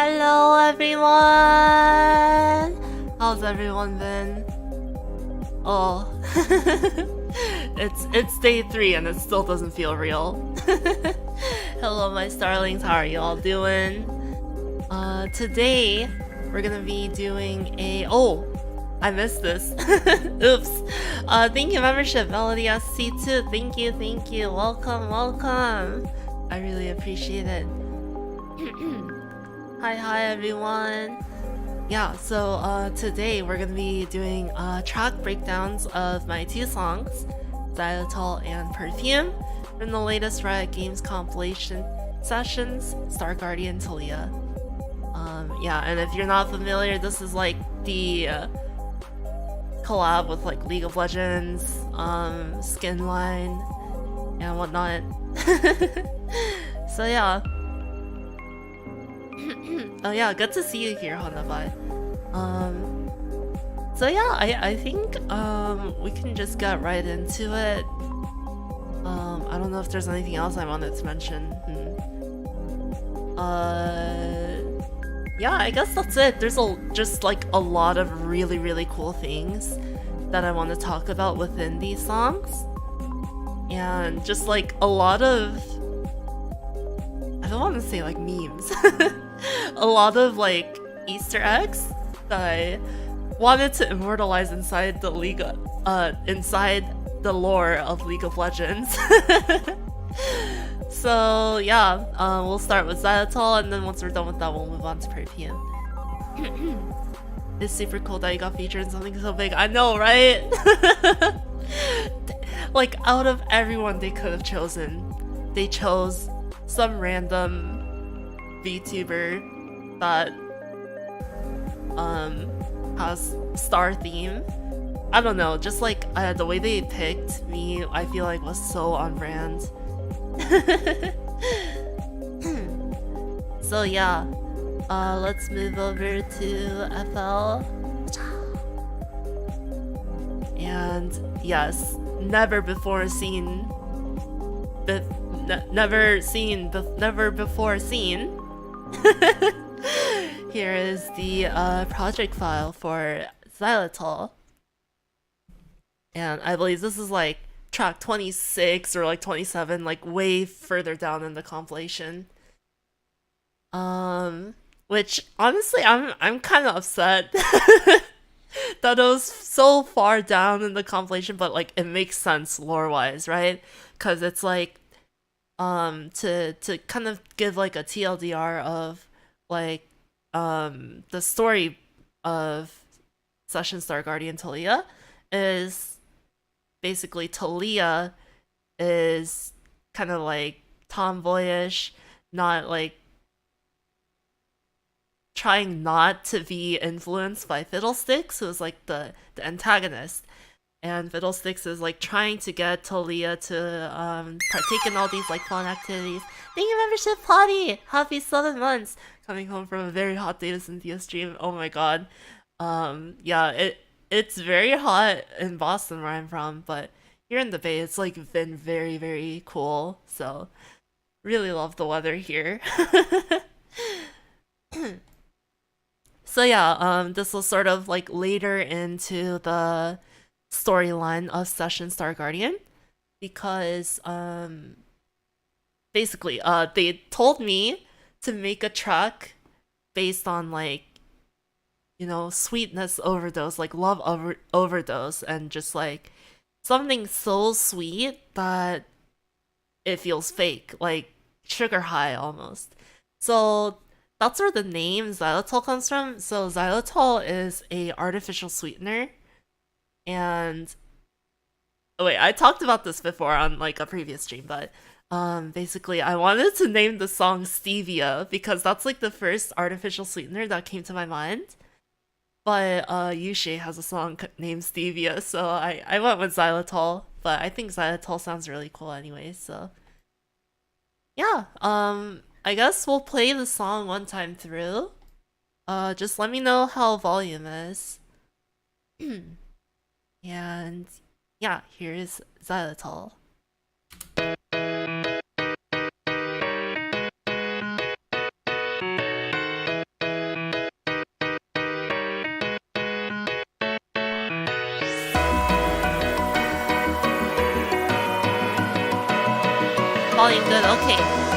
Hello everyone! How's everyone been? Oh, it's day 3 and it still doesn't feel real. Hello my starlings, how are y'all doing? Today we're gonna be doing a I missed this. Oops. Thank you membership, Melody SC2. Thank you. Welcome. I really appreciate it. Hi everyone. Yeah, so today we're gonna be doing track breakdowns of my 2 songs, Xylitol and Perfume, from the latest Riot Games compilation sessions, Guardian Taliyah. Yeah, and if you're not familiar, this is like the collab with like League of Legends, skin line, and whatnot. So yeah. Oh yeah, good to see you here, Hanabai. So yeah, I think we can just get right into it. I don't know if there's anything else I wanted to mention. Yeah, I guess that's it. There's just like a lot of really cool things that I want to talk about within these songs, and just like a lot of, I don't want to say like memes, a lot of like Easter eggs that I wanted to immortalize inside the inside the lore of League of Legends. So yeah, we'll start with Xylitol, and then once we're done with that, we'll move on to Perfume. It's super cool that you got featured in something so big. I know, right? Like, out of everyone they could have chosen, they chose some random VTuber that has star theme. I don't know, just like the way they picked me, I feel like was so on brand. So yeah, let's move over to FL. And yes, never before seen. Here is the project file for Xylitol. And I believe this is like track 26 or like 27, like way further down in the compilation. Which honestly I'm kind of upset that it was so far down in the compilation, but like it makes sense lore-wise, right? Because it's like to kind of give like a TLDR of like the story of Session Star Guardian Taliyah is basically Taliyah is kind of like tomboyish, not like trying not to be influenced by Fiddlesticks, who is like the antagonist. And Fiddlesticks is like trying to get Taliyah to partake in all these like fun activities. Thank you membership, Potty! Happy 7 months! Coming home from a very hot day to Cynthia stream. Oh my god. Yeah, it's very hot in Boston where I'm from, but here in the Bay it's like been very cool. So really love the weather here. So yeah, this was sort of like later into the storyline of Session Star Guardian, because basically they told me to make a track based on like, you know, sweetness overdose, like love overdose, and just like something so sweet that it feels fake, like sugar high almost. So that's where the name Xylitol comes from. So Xylitol is a artificial sweetener, and oh wait, I talked about this before on like a previous stream, but basically I wanted to name the song Stevia because that's like the first artificial sweetener that came to my mind. But Yushe has a song named Stevia, so I went with Xylitol, but I think Xylitol sounds really cool anyway, so yeah, I guess we'll play the song one time through. Just let me know how volume is. And yeah, here's Xylitol. volume good. Okay.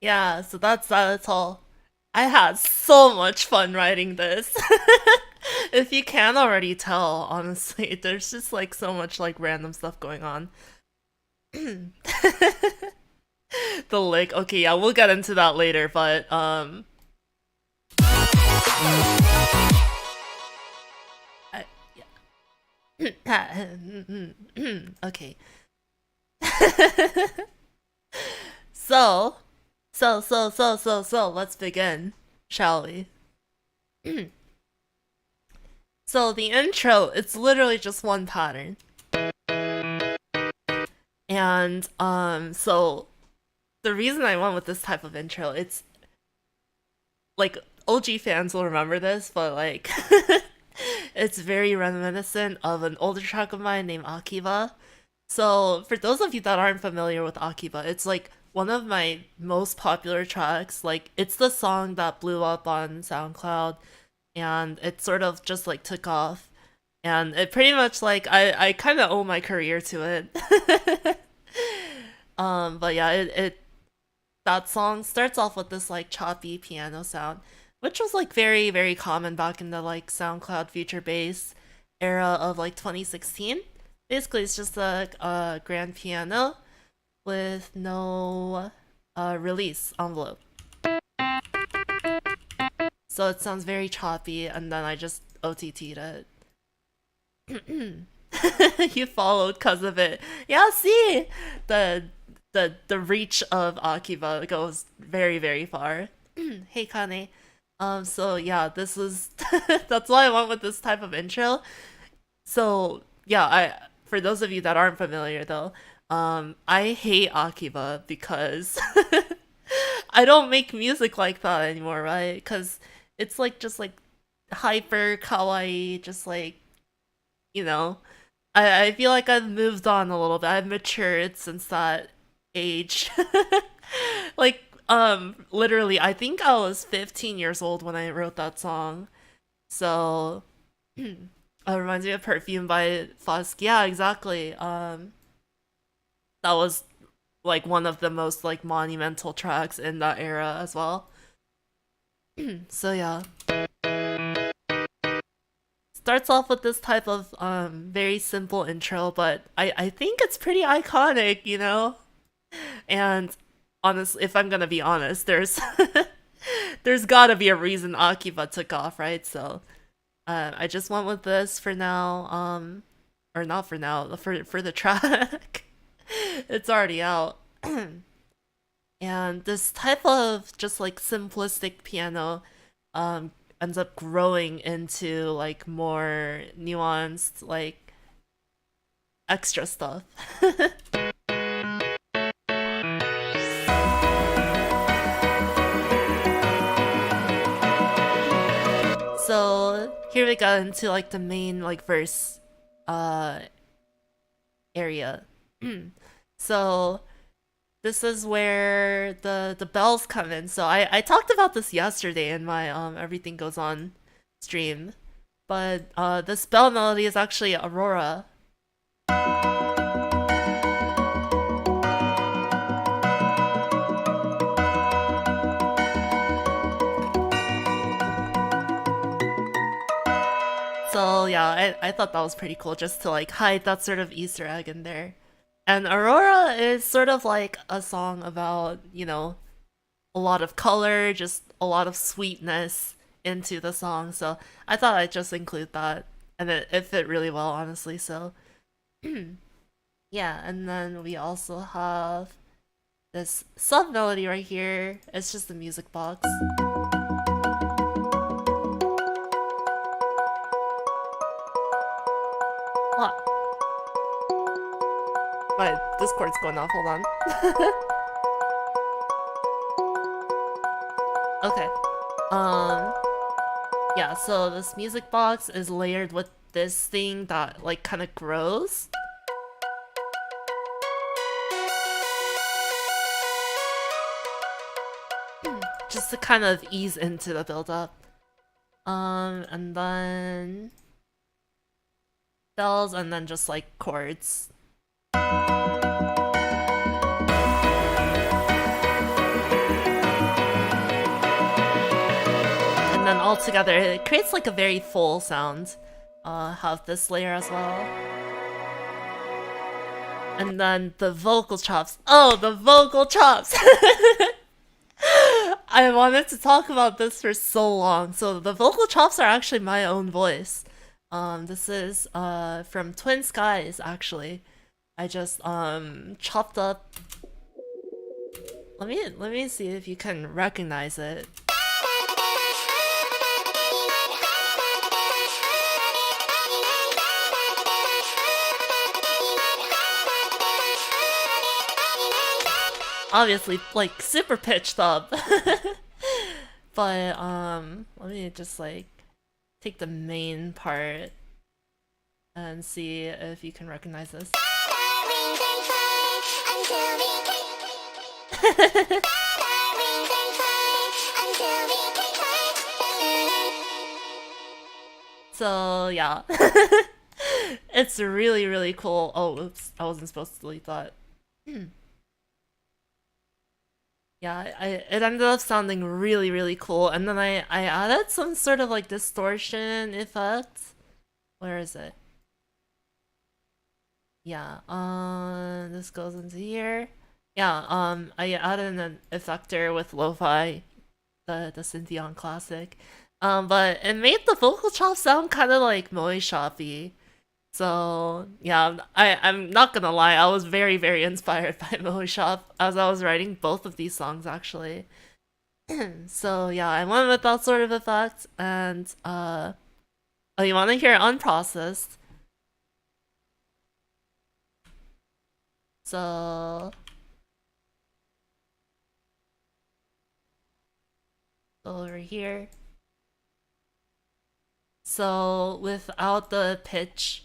Yeah, so that's all. I had so much fun writing this. If you can already tell, honestly, there's just like so much like random stuff going on. The lick. Okay, yeah, we'll get into that later, but I, yeah. Okay. So, so, let's begin, shall we? So the intro, it's literally just one pattern. And so the reason I went with this type of intro, it's like OG fans will remember this, but like it's very reminiscent of an older track of mine named Akiba. So for those of you that aren't familiar with Akiba, it's like one of my most popular tracks. Like it's the song that blew up on SoundCloud and it sort of just like took off. And it pretty much like I kind of owe my career to it. But yeah, it that song starts off with this like choppy piano sound, which was like very common back in the like SoundCloud future bass era of like 2016. Basically, it's just a grand piano with no release envelope. So it sounds very choppy, and then I just OTT'd it. You followed because of it. Yeah, see, the reach of Akiba goes very far. Hey Kane. So yeah, this is that's why I went with this type of intro. So yeah, I for those of you that aren't familiar though, I hate Akiba because I don't make music like that anymore, right? Because it's like just like hyper kawaii, just like you know. I feel like I've moved on a little bit. I've matured since that age. Like literally, I think I was 15 years old when I wrote that song. So reminds me of Perfume by Fusk. Yeah, exactly. That was like one of the most like monumental tracks in that era as well. So yeah, starts off with this type of very simple intro, but I think it's pretty iconic, you know. And honestly, if I'm gonna be honest, there's gotta be a reason Akiba took off, right? So I just went with this for now. Or not for now, for the track. It's already out. And this type of just like simplistic piano ends up growing into like more nuanced, like extra stuff. So here we go into like the main like verse uh area. So this is where the bells come in. So I talked about this yesterday in my Everything Goes On stream. But this bell melody is actually Aurora. So yeah, I thought that was pretty cool just to like hide that sort of Easter egg in there. And Aurora is sort of like a song about, you know, a lot of color, just a lot of sweetness into the song. So I thought I'd just include that. And it fit really well, honestly. So yeah, and then we also have this sub melody right here. It's just the music box. What? My Discord's going off, hold on. Okay. Um, yeah, so this music box is layered with this thing that like kind of grows. Just to kind of ease into the build up. And then bells and then just like chords. And then all together it creates like a very full sound. Have this layer as well. And then the vocal chops. Oh, the vocal chops! I wanted to talk about this for so long. So the vocal chops are actually my own voice. This is from Twin Skies actually. I just chopped up. Let me see if you can recognize it. Obviously, like super pitched up. But let me just like take the main part and see if you can recognize this. So yeah. It's really really cool. Oh, oops, I wasn't supposed to delete that. Yeah, it ended up sounding really, really cool. And then I added some sort of like distortion effect. Where is it? Yeah, this goes into here. Yeah, I added an effector with lo-fi, the Synthion classic. But it made the vocal chop sound kind of like Moe Shoppy. So yeah, I'm not gonna lie, I was very very inspired by Moe Shop as I was writing both of these songs actually. So yeah, I went with that sort of effect, and oh, you want to hear unprocessed? So over here. So without the pitch.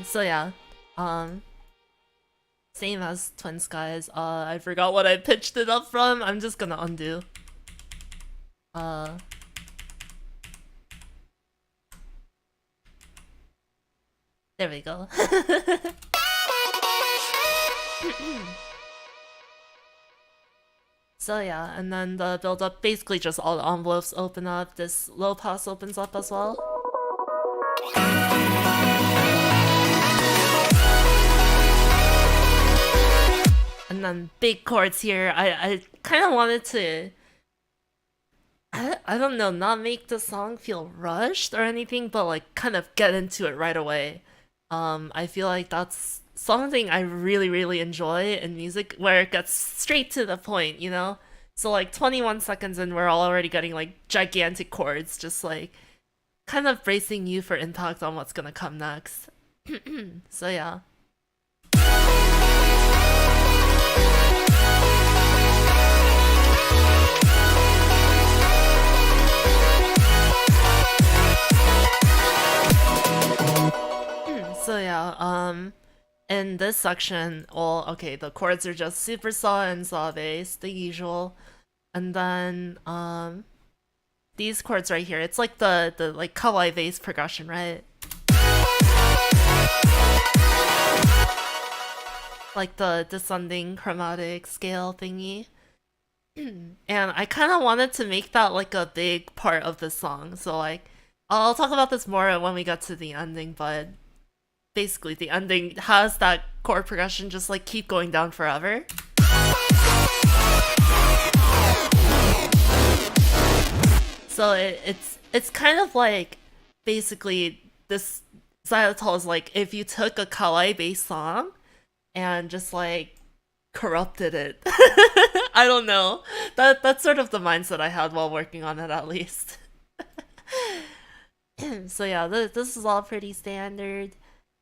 So yeah, um, same as Twin Skies. I forgot what I pitched it up from. I'm just gonna undo. Uh, there we go. So yeah, and then the build up, basically just all the envelopes open up. This low pass opens up as well. And then big chords here. I kind of wanted to, I don't know, not make the song feel rushed or anything, but like kind of get into it right away. I feel like that's something I really, really enjoy in music, where it gets straight to the point, you know? So like 21 seconds in, we're all already getting like gigantic chords, just like kind of bracing you for impact on what's gonna come next. So yeah. So yeah, in this section, well, okay, the chords are just super saw and saw bass, the usual. And then these chords right here, it's like the like kawaii bass progression, right? Like the descending chromatic scale thingy. And I kind of wanted to make that like a big part of the song. So like I'll talk about this more when we get to the ending, but basically the ending has that chord progression just like keep going down forever. So it's kind of like basically this Xylitol is like if you took a kawaii bass song and just like corrupted it. I don't know. That's sort of the mindset I had while working on it, at least. So yeah, this is all pretty standard.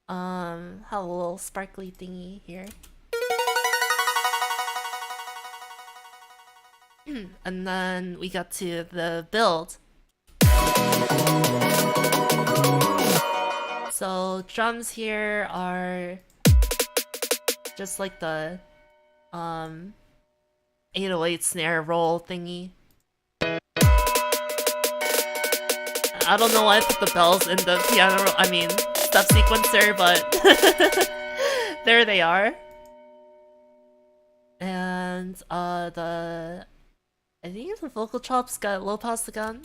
Have a little sparkly thingy here. And then we got to the build. So drums here are just like the 808 snare roll thingy. I don't know why I put the bells in the piano, step sequencer, but there they are. And I think the vocal chops got low pass again.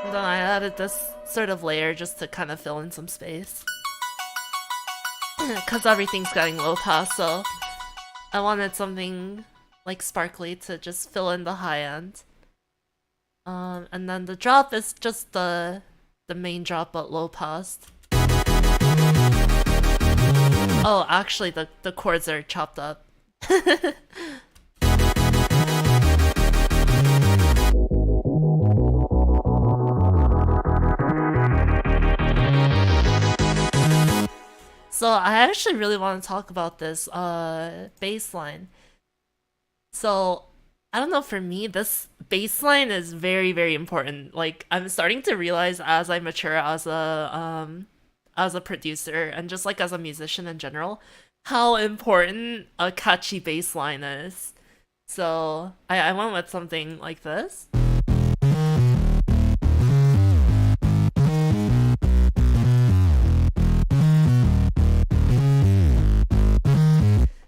And then I added this sort of layer just to kind of fill in some space. Because everything's getting low pass, so I wanted something like sparkly to just fill in the high end. And then the drop is just the main drop but low pass. Oh, actually the chords are chopped up. So I actually really want to talk about this bass line. So I don't know, for me this bass line is very, very important. Like I'm starting to realize as I mature as a producer and just like as a musician in general, how important a catchy bass line is. So I went with something like this.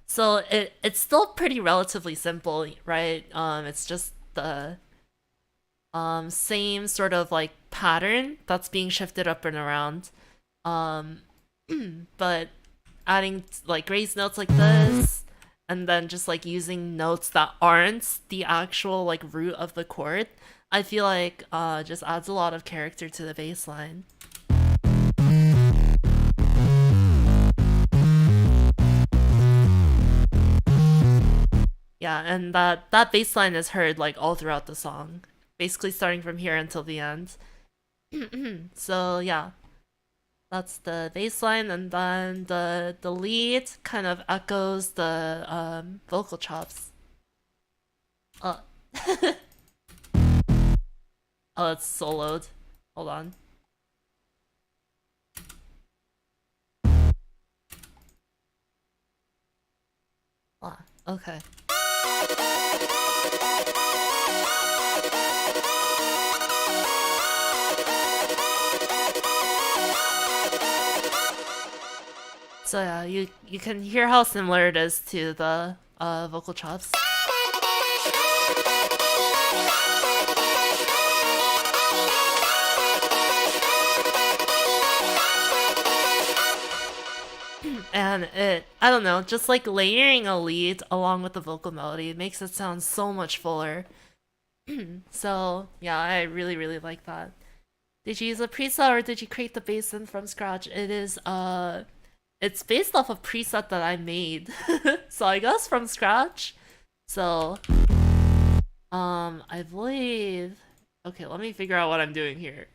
So it's still pretty relatively simple, right? It's just the same sort of like pattern that's being shifted up and around. Um, but adding like raised notes like this, and then just like using notes that aren't the actual like root of the chord, I feel like just adds a lot of character to the bass line. Yeah, and that bass line is heard like all throughout the song, basically starting from here until the end. So yeah, that's the bass line, and then the lead kind of echoes the vocal chops. Oh, oh, it's soloed. Hold on. Ah, okay. So yeah, you can hear how similar it is to the vocal chops. And I don't know, just like layering a lead along with the vocal melody makes it sound so much fuller. So yeah, I really, really like that. Did you use a preset or did you create the bass in from scratch? It's based off a preset that I made. So I guess from scratch. So I believe, okay, let me figure out what I'm doing here.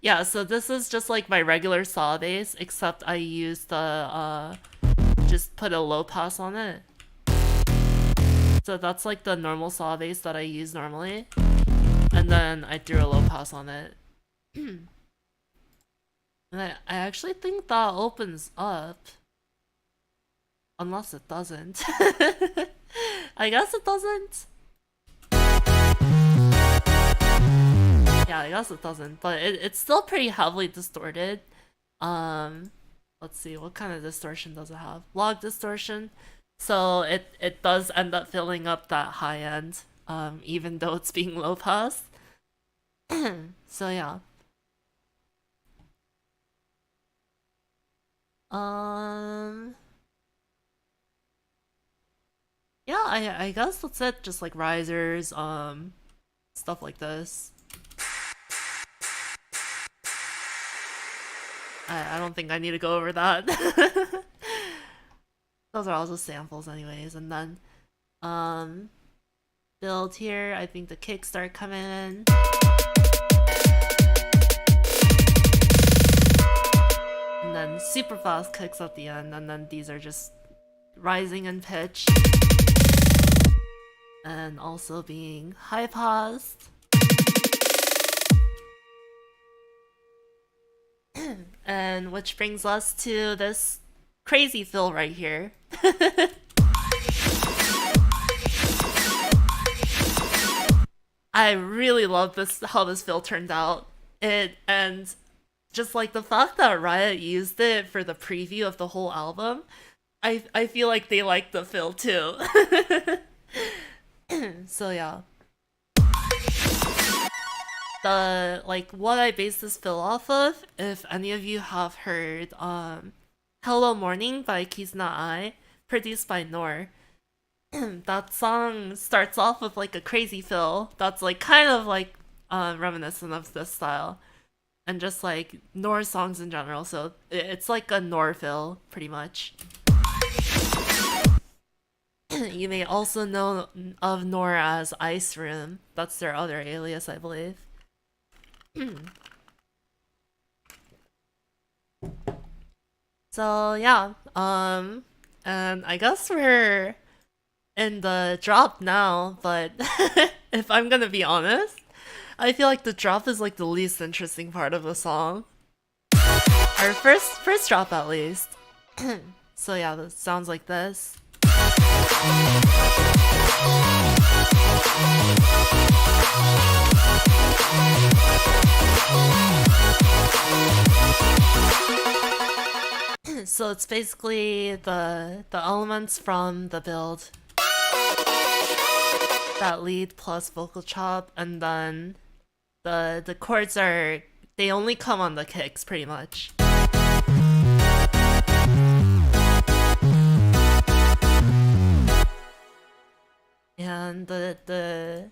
Yeah, so this is just like my regular saw bass, except I used the just put a low pass on it. So that's like the normal saw bass that I use normally. And then I threw a low pass on it. And I actually think that opens up. Unless it doesn't. I guess it doesn't. Yeah, I guess it doesn't, but it's still pretty heavily distorted. Let's see, what kind of distortion does it have? Log distortion. So it does end up filling up that high end, even though it's being low pass. So yeah. Yeah, I guess that's it. Just like risers, stuff like this. I don't think I need to go over that. Those are also samples anyways, and then build here, I think the kicks start coming in. And then super fast kicks at the end, and then these are just rising in pitch. And also being high paused. And which brings us to this crazy fill right here. I really love this, how this fill turned out. And just like the fact that Riot used it for the preview of the whole album, I feel like they like the fill too. So yeah. The like what I base this fill off of, if any of you have heard Hello Morning by Kizuna Ai, produced by Nor. That song starts off with like a crazy fill that's like kind of like reminiscent of this style. And just like Nor songs in general, so it's like a Nor fill, pretty much. You may also know of Nor as Ice Room. That's their other alias, I believe. So yeah, and I guess we're in the drop now, but if I'm gonna be honest, I feel like the drop is like the least interesting part of the song. Our first drop at least. So yeah, this sounds like this. So it's basically the elements from the build that lead plus vocal chop, and then the chords are, they only come on the kicks pretty much. And the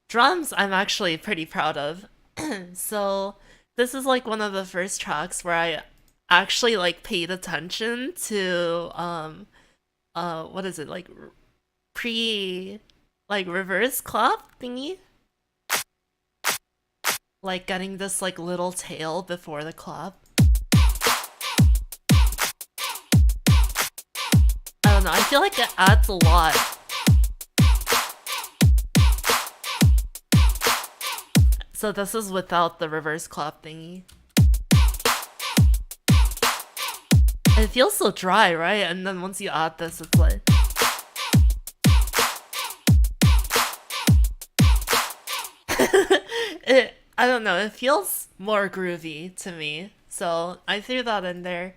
drums I'm actually pretty proud of. So this is like one of the first tracks where I actually like paid attention to what is it, like pre like reverse clap thingy, like getting this like little tail before the clap. I don't know, I feel like it adds a lot. So this is without the reverse clap thingy. It feels so dry, right? And then once you add this, it's like... I don't know, it feels more groovy to me. So I threw that in there.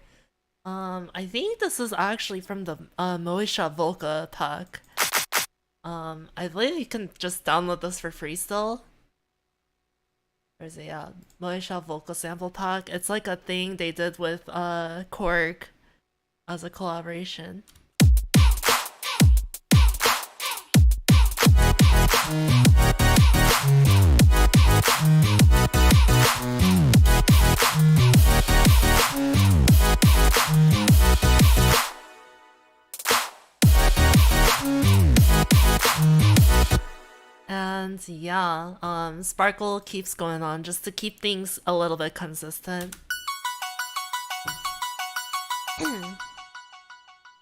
I think this is actually from the Moesha Volca pack. I believe you can just download this for free still. Where's it? Yeah, Moesha Volca sample pack. It's like a thing they did with Korg as a collaboration. And yeah, Sparkle keeps going on just to keep things a little bit consistent.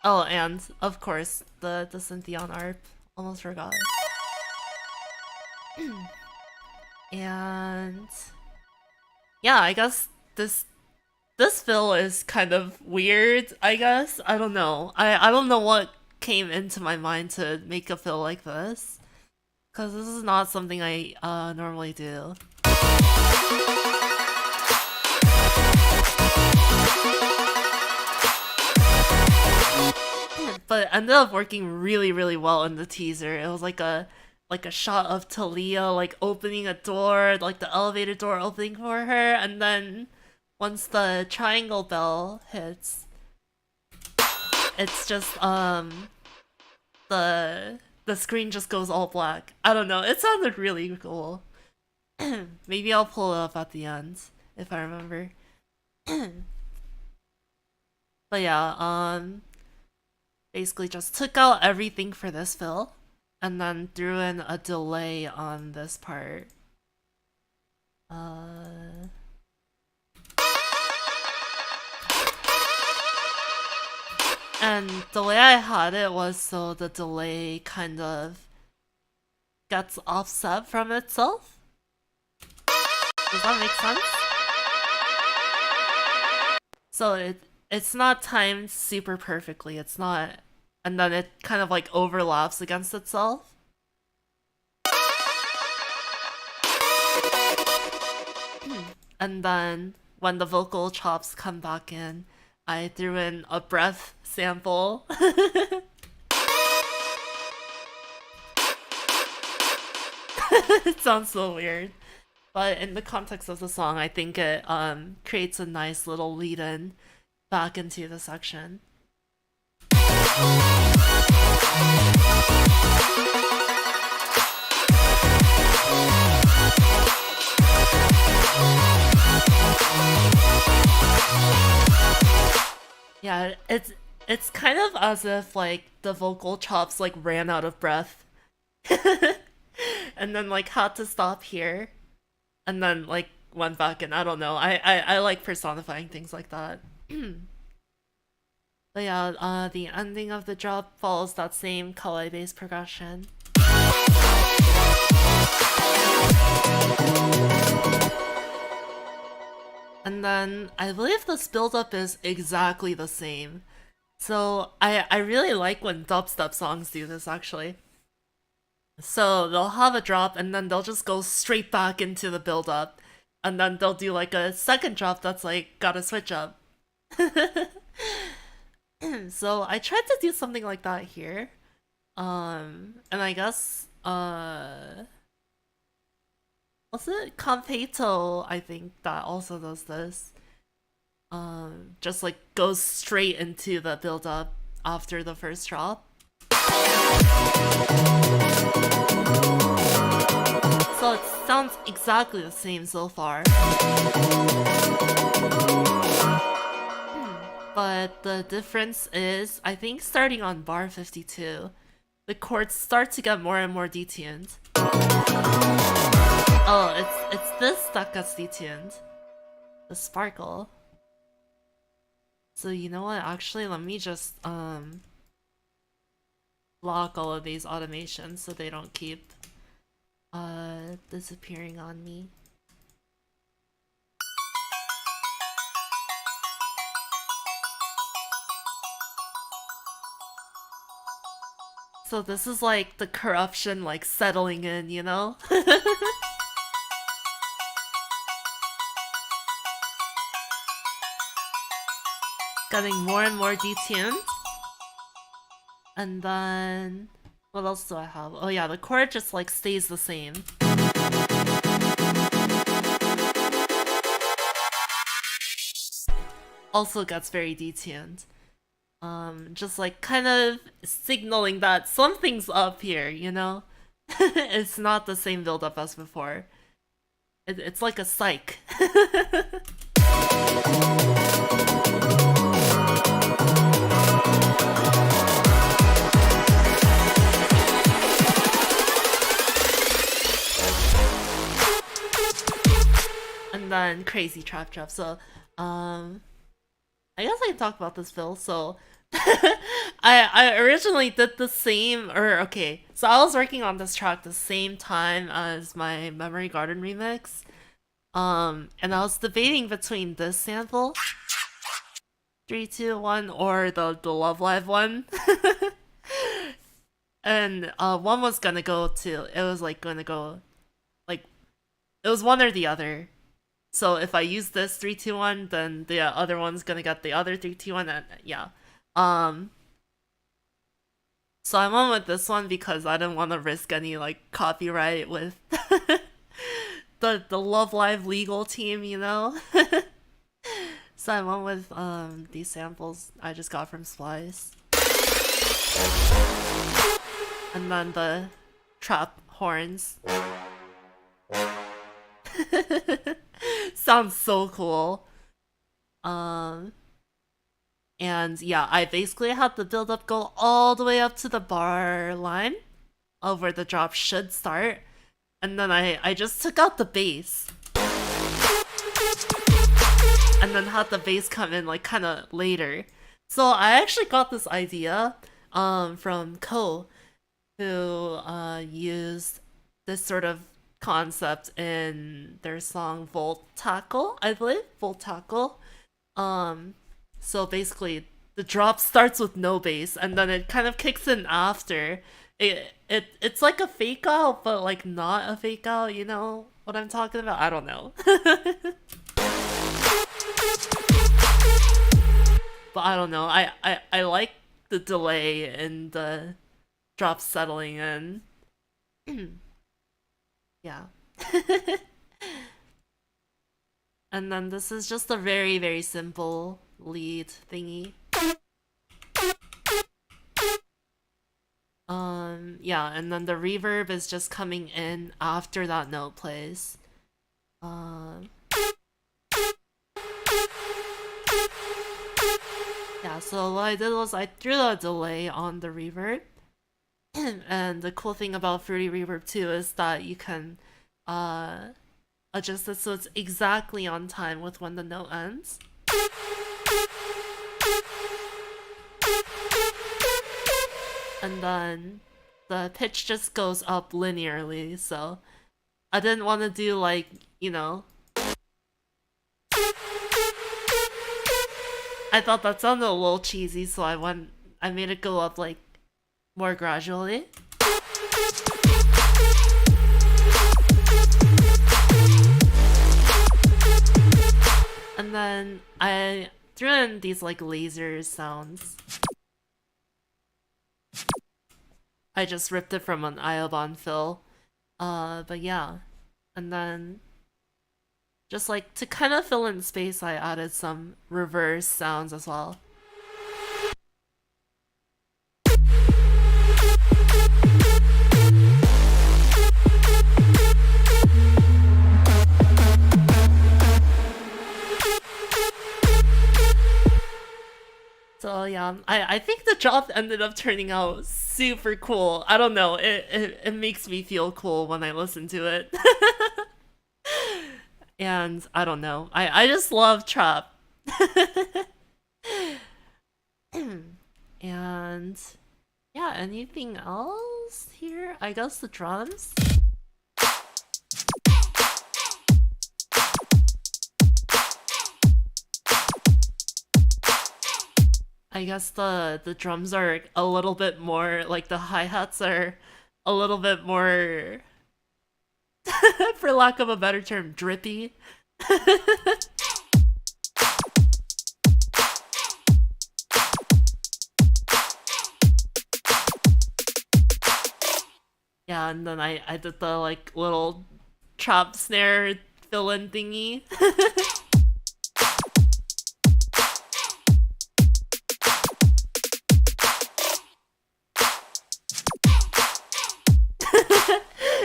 Oh, and of course the Synthion ARP. Almost forgot. And yeah, I guess this fill is kind of weird, I guess. I don't know. I don't know what came into my mind to make a fill like this. Because this is not something I normally do. But it ended up working really, really well in the teaser. It was like a shot of Taliyah like opening a door, like the elevator door opening for her, and then once the triangle bell hits, it's just the screen just goes all black. I don't know. It sounded really cool. Maybe I'll pull it up at the end if I remember. But yeah, basically just took out everything for this fill and then threw in a delay on this part. And the way I had it was so the delay kind of gets offset from itself. Does that make sense? So it's not timed super perfectly. It's not, and then it kind of like overlaps against itself. And then when the vocal chops come back in, I threw in a breath sample. It sounds so weird. But in the context of the song, I think it creates a nice little lead-in back into the section. Yeah, it's kind of as if like the vocal chops like ran out of breath. And then like had to stop here. And then like went back, and I don't know. I like personifying things like that. But yeah, the ending of the drop follows that same kawaii based progression. And then I believe this build-up is exactly the same. So I really like when dubstep songs do this actually. So they'll have a drop and then they'll just go straight back into the build-up. And then they'll do like a second drop that's like gotta switch up. So I tried to do something like that here. And I guess what's it? Compilation, I think that also does this. Just like goes straight into the build-up after the first drop. So it sounds exactly the same so far. But the difference is, I think starting on bar 52, the chords start to get more and more detuned. Oh, it's this that gets detuned. The sparkle. So you know what? Actually, let me just block all of these automations so they don't keep disappearing on me. So this is like the corruption like settling in, you know? Getting more and more detuned. And then what else do I have? Oh yeah, the chord just like stays the same. Also gets very detuned. Just like kind of signaling that something's up here, you know? It's not the same build-up as before. It's like a psych. And then crazy trap drop. So, I guess I can talk about this fill. So, I originally did the same, or okay, so I was working on this track the same time as my Memory Garden remix. And I was debating between this sample, 3, 2, 1, or the Love Live one. And one was gonna go to, it was like gonna go, like, it was one or the other. So if I use this 3, 2, 1, then the other one's gonna get the other 3, 2, 1, and yeah. So I went with this one because I didn't want to risk any like copyright with the Love Live legal team, you know. So I went with these samples I just got from Splice, and then the trap horns. Sounds so cool. And yeah, I basically had the build up go all the way up to the bar line of where the drop should start. And then I just took out the bass. And then had the bass come in like kind of later. So I actually got this idea from Ko, who used this sort of concept in their song Volt Tackle, I believe. Volt Tackle. So basically, the drop starts with no bass, and then it kind of kicks in after. It's like a fake out, but like not a fake out. You know what I'm talking about? I don't know. But I don't know. I like the delay and the drop settling in. Yeah. And then this is just a very, very simple lead thingy. Yeah, and then the reverb is just coming in after that note plays. Yeah, so what I did was I threw a delay on the reverb. And the cool thing about Fruity Reverb 2 is that you can adjust it so it's exactly on time with when the note ends. And then the pitch just goes up linearly, so I didn't want to do like, you know, I thought that sounded a little cheesy, so I made it go up like more gradually. And then I threw in these like laser sounds. I just ripped it from an Iobon fill. But yeah. And then just like to kind of fill in space, I added some reverse sounds as well. So yeah, I think the drop ended up turning out super cool. I don't know, it makes me feel cool when I listen to it. And I don't know, I just love trap. And yeah, anything else here? I guess the drums. I guess the drums are a little bit more like the hi-hats are a little bit more for lack of a better term, drippy. Yeah, and then I did the like little trap snare fill-in thingy.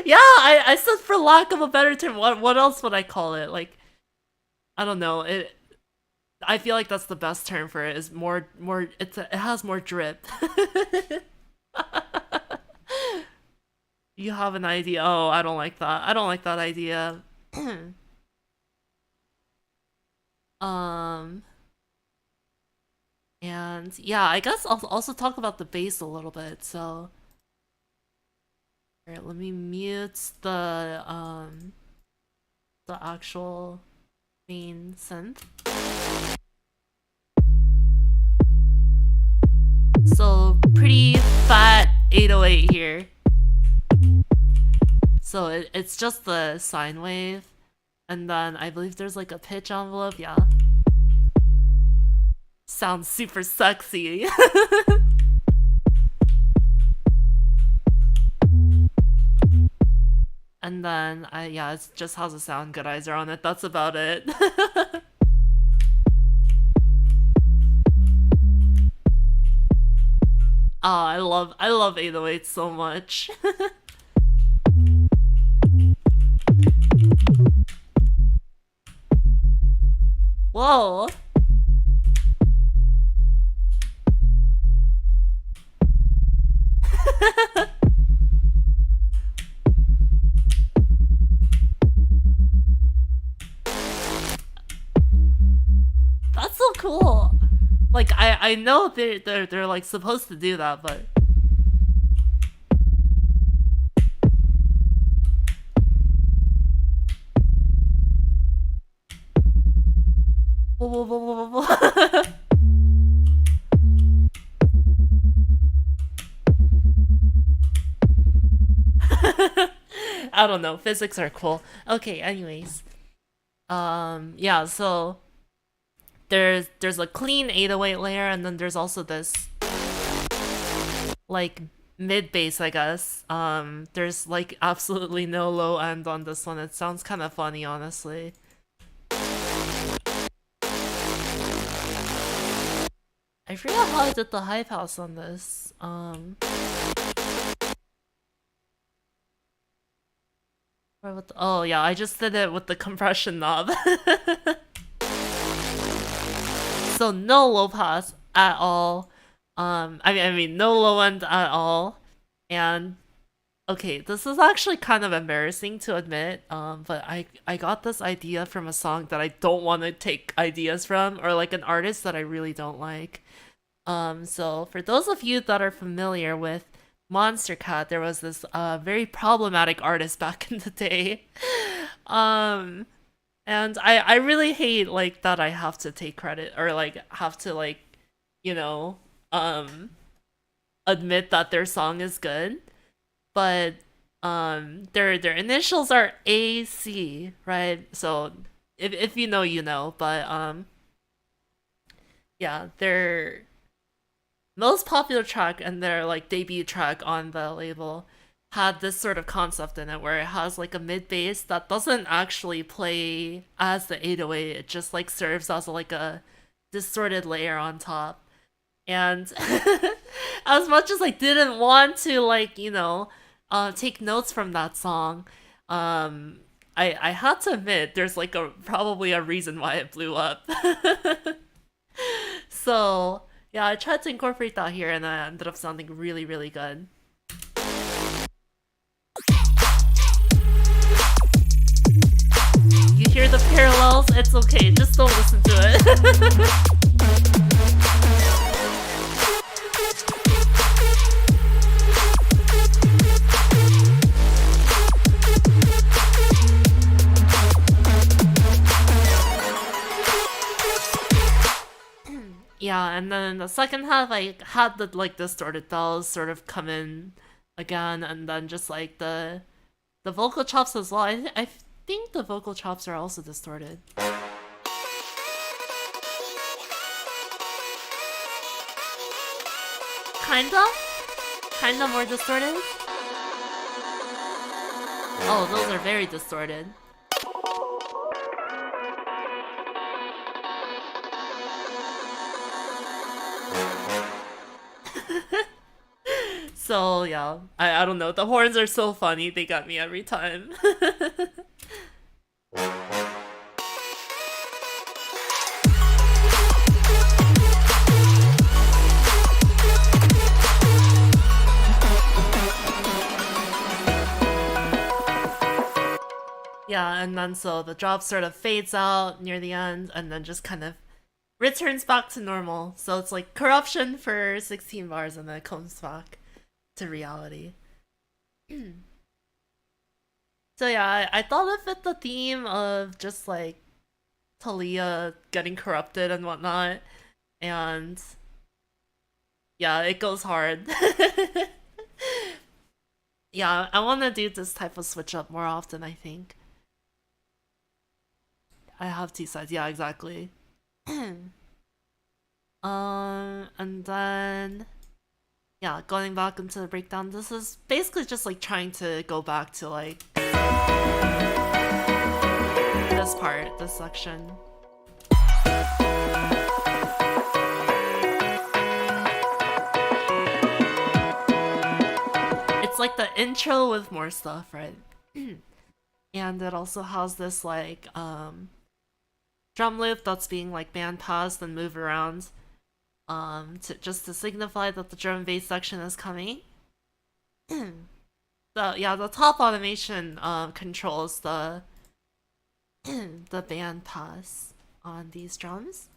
Yeah, I said for lack of a better term. What else would I call it? Like, I don't know. I feel like that's the best term for it. Is more. It has more drip. You have an idea? Oh, I don't like that. I don't like that idea. um. And yeah, I guess I'll also talk about the bass a little bit. So, alright, let me mute the actual main synth. So pretty fat 808 here. So it's just the sine wave, and then I believe there's like a pitch envelope. Yeah, sounds super sexy. And then yeah, it just has a sound goodizer on it. That's about it. Oh, I love 808 so much. Whoa. That's so cool. Like I know they're like supposed to do that, but I don't know. Physics are cool. Okay, anyways. Yeah, so there's a clean 808 layer, and then there's also this like mid bass, I guess. There's like absolutely no low end on this one. It sounds kind of funny, honestly. I forgot how I did the high pass on this. Oh yeah, I just did it with the compression knob. So no low pass at all. I mean no low end at all. And okay, this is actually kind of embarrassing to admit. But I got this idea from a song that I don't want to take ideas from, or like an artist that I really don't like. So for those of you that are familiar with Monster Cat, there was this very problematic artist back in the day. Um, and I really hate like that I have to take credit or like have to like, you know, admit that their song is good. But their initials are AC, right? So if you know, you know, but yeah, their most popular track and their like debut track on the label had this sort of concept in it where it has like a mid bass that doesn't actually play as the 808. It just like serves as like a distorted layer on top. And as much as I didn't want to like, you know, take notes from that song, I had to admit there's like a probably a reason why it blew up. So Yeah, I tried to incorporate that here and I ended up sounding really, really good. You hear the parallels? It's okay, just don't listen to it. Yeah, and then in the second half, I had the like distorted bells sort of come in again, and then just like the vocal chops as well. I think the vocal chops are also distorted. Kinda? Kinda more distorted? Oh, those are very distorted. So yeah, I don't know. The horns are so funny. They got me every time. Yeah, and then so the drop sort of fades out near the end and then just kind of returns back to normal. So it's like corruption for 16 bars and then it comes back to reality. So yeah, I thought it fit the theme of just like Taliyah getting corrupted and whatnot. And yeah, it goes hard. Yeah, I want to do this type of switch up more often, I think. I have two sides. Yeah, exactly. And then yeah, going back into the breakdown, this is basically just like trying to go back to like this part, this section. It's like the intro with more stuff, right? And it also has this like drum loop that's being like band passed and move around just to signify that the drum and bass section is coming. So yeah, the top automation controls the the band pass on these drums.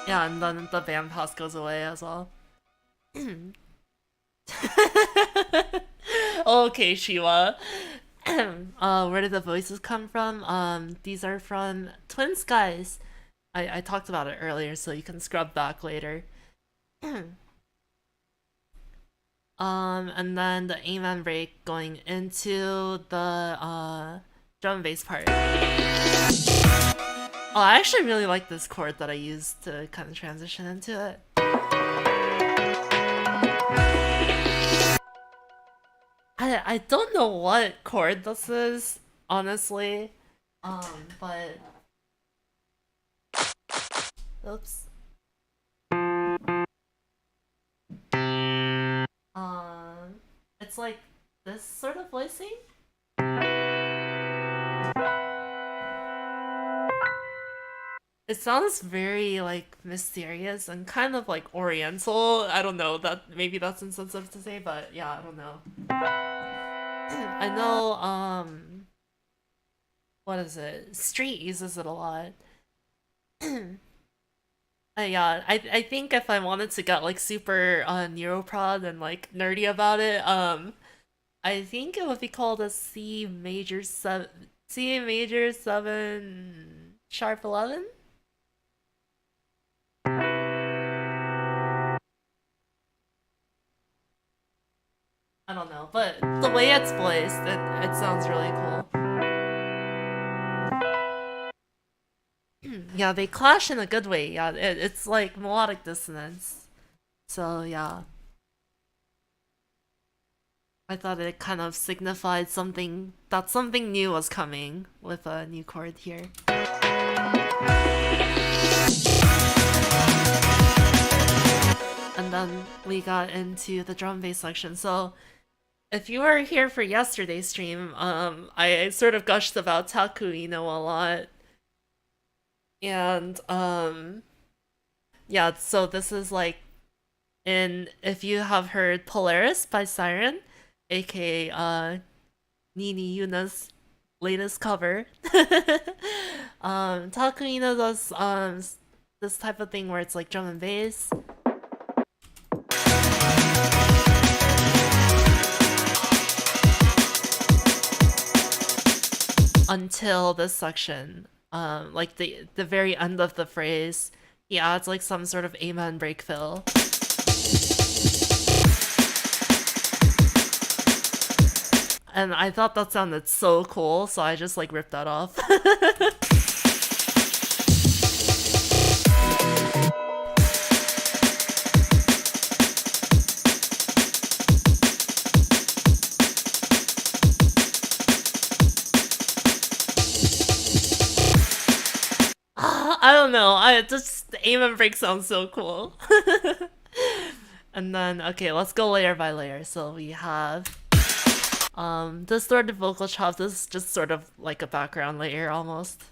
Yeah, and then the band pass goes away as well. Okay, Shiva. Where did the voices come from? These are from Twin Skies. I talked about it earlier, so you can scrub back later. And then the amen break going into the drum and bass part. Oh, I actually really like this chord that I used to kind of transition into it. I don't know what chord this is, honestly. But oops. It's like this sort of voicing. It sounds very like mysterious and kind of like oriental. I don't know, that maybe that's insensitive to say, but yeah, I don't know. I know what is it? Street uses it a lot. Yeah, I think if I wanted to get like super neuroprod and like nerdy about it, I think it would be called a C major 7 sharp 11. I don't know, but the way it's voiced, it sounds really cool. Yeah, they clash in a good way. Yeah, it's like melodic dissonance. So yeah, I thought it kind of signified something that something new was coming with a new chord here. And then we got into the drum bass section. So if you were here for yesterday's stream, I sort of gushed about Taku Ino a lot. And yeah, so this is like if you have heard Polaris by Siren, aka Nini Yuna's latest cover. Taku Ino does this type of thing where it's like drum and bass. Until this section, like the very end of the phrase, he adds like some sort of amen break fill. And I thought that sounded so cool, so I just like ripped that off. I don't know. I just the aim and break sounds so cool. And then okay, let's go layer by layer. So we have distorted vocal chop. This is just sort of like a background layer almost.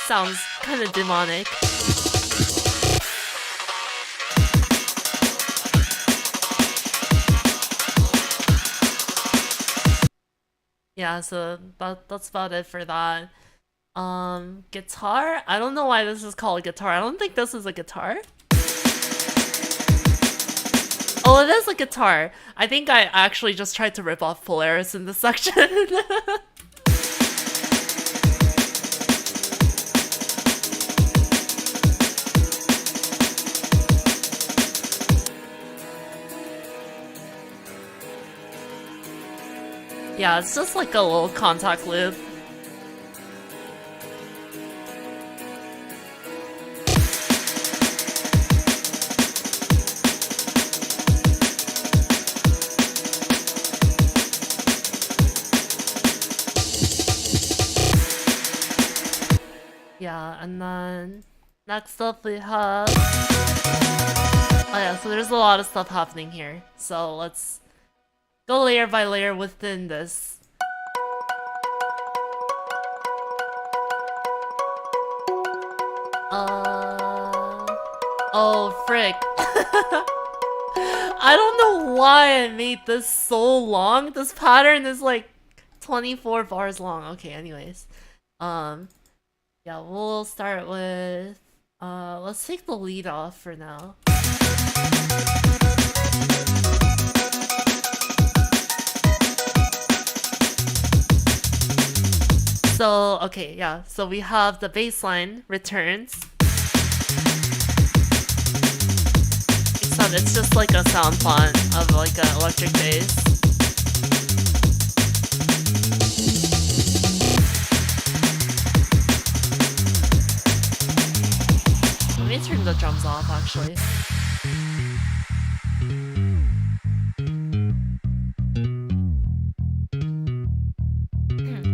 Sounds kind of demonic. Yeah, so that's about it for that. Guitar? I don't know why this is called a guitar. I don't think this is a guitar. Oh, it is a guitar. I think I actually just tried to rip off Polaris in this section. Yeah, it's just like a little contact loop. Yeah, and then next up we have... Oh yeah, so there's a lot of stuff happening here. So let's go layer by layer within this. Oh, frick. I don't know why I made this so long. This pattern is like 24 bars long. Okay, anyways. Yeah, we'll start with... let's take the lead off for now. So, okay, yeah. So we have the bass line returns. Except it's just like a sound font of like an electric bass. Let me turn the drums off, actually.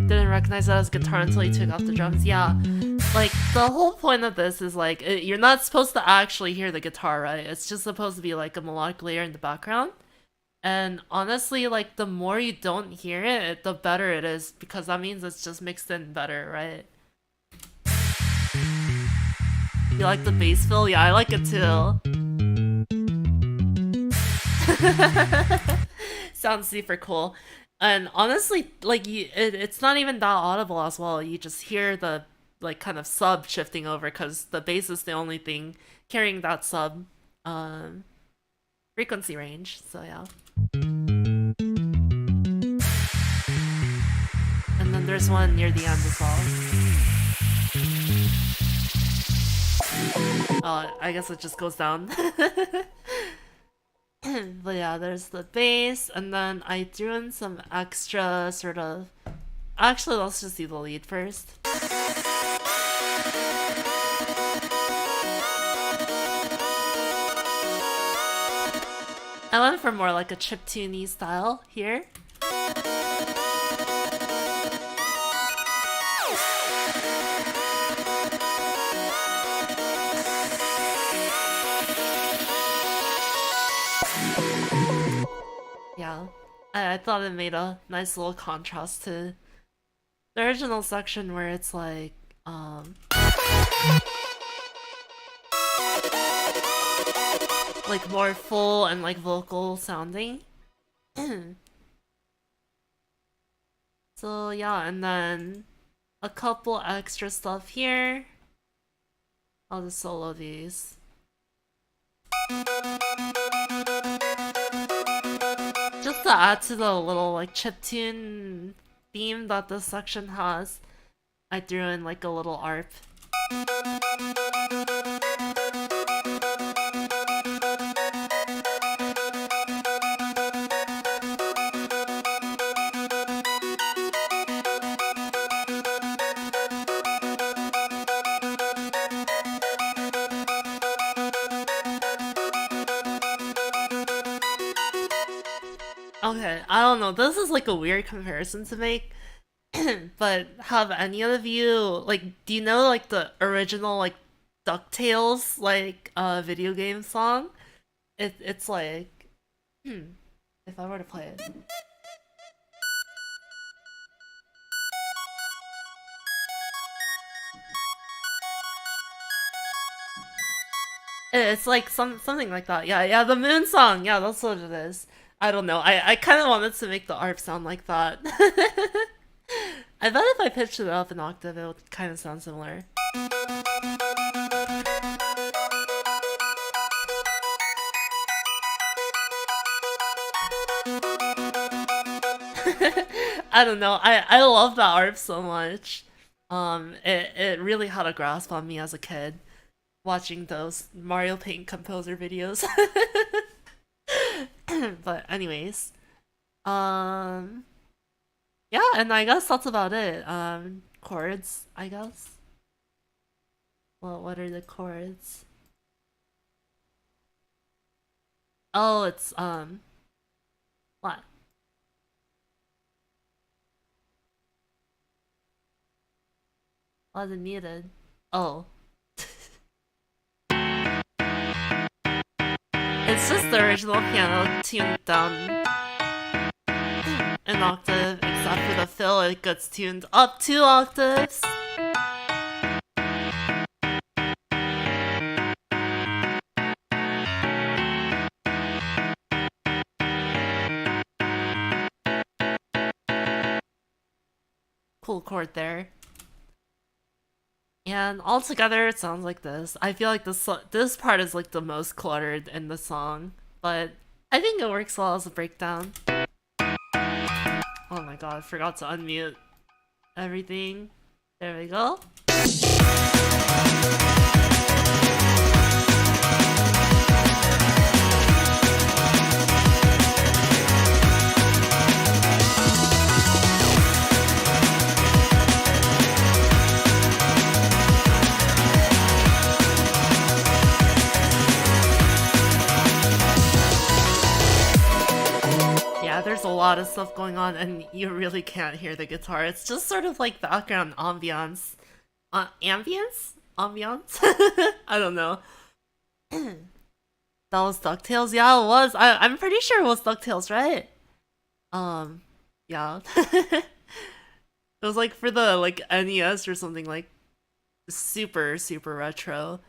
Didn't recognize that as guitar until he took off the drums. Yeah, like the whole point of this is like you're not supposed to actually hear the guitar, right? It's just supposed to be like a melodic layer in the background. And honestly, like the more you don't hear it, the better it is, because that means it's just mixed in better, right? You like the bass fill? Yeah, I like it too. Sounds super cool. And honestly, like it's not even that audible as well. You just hear the like kind of sub shifting over because the bass is the only thing carrying that sub frequency range. So yeah. And then there's one near the end as well. Oh, I guess it just goes down. But yeah, there's the bass, and then I threw in some extra sort of... Actually, let's just do the lead first. I went for more like a chiptune-y style here. I thought it made a nice little contrast to the original section where it's like more full and like vocal sounding. So yeah, and then a couple extra stuff here. I'll just solo these. Just to add to the little like chiptune theme that this section has, I threw in like a little ARP. Okay, I don't know. This is like a weird comparison to make, but have any of you like do you know like the original like DuckTales like video game song? It's like if I were to play it. It's like something like that. Yeah, the moon song. Yeah, that's what it is. I don't know. I kind of wanted to make the ARP sound like that. I bet if I pitched it up an octave, it would kind of sound similar. I don't know. I love that ARP so much. It really had a grasp on me as a kid, watching those Mario Paint composer videos. But anyways, yeah, and I guess that's about it. Chords, I guess. Well, what are the chords? Oh, it's what? Wasn't muted. Oh. It's just the original piano tuned down an octave, except for the fill, it gets tuned up 2 octaves. Cool chord there. And all together, it sounds like this. I feel like this part is like the most cluttered in the song, but I think it works well as a breakdown. Oh my god, I forgot to unmute everything. There we go. There's a lot of stuff going on and you really can't hear the guitar. It's just sort of like background ambiance. Ambience? Ambiance? I don't know. That was DuckTales? Yeah, it was. I'm pretty sure it was DuckTales, right? Yeah. It was like for the like NES or something, like super, super retro.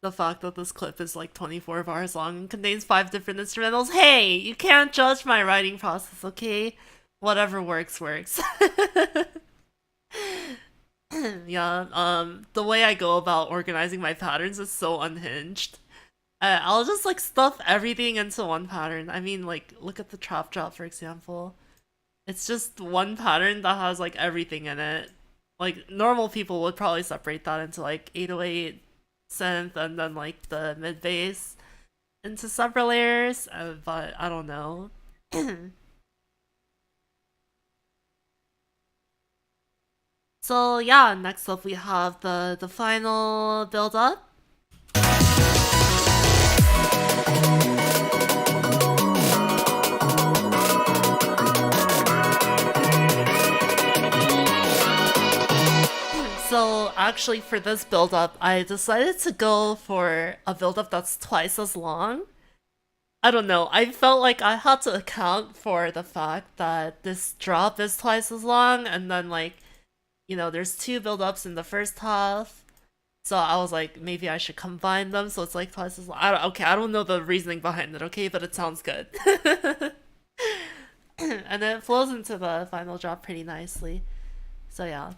The fact that this clip is like 24 bars long and contains 5 different instrumentals. Hey, you can't judge my writing process, okay? Whatever works, works. Yeah, the way I go about organizing my patterns is so unhinged. I'll just like stuff everything into one pattern. I mean, like, look at the trap drop, for example. It's just one pattern that has like everything in it. Like, normal people would probably separate that into like 808, synth, and then like the mid bass into separate layers, but I don't know. So yeah, next up we have the final build up. So actually for this build up, I decided to go for a build up that's twice as long. I don't know. I felt like I had to account for the fact that this drop is twice as long, and then like, there's two build-ups in the first half. So I was like, maybe I should combine them so it's like twice as long. Okay, I don't know the reasoning behind it, okay, but it sounds good. And it flows into the final drop pretty nicely. So yeah.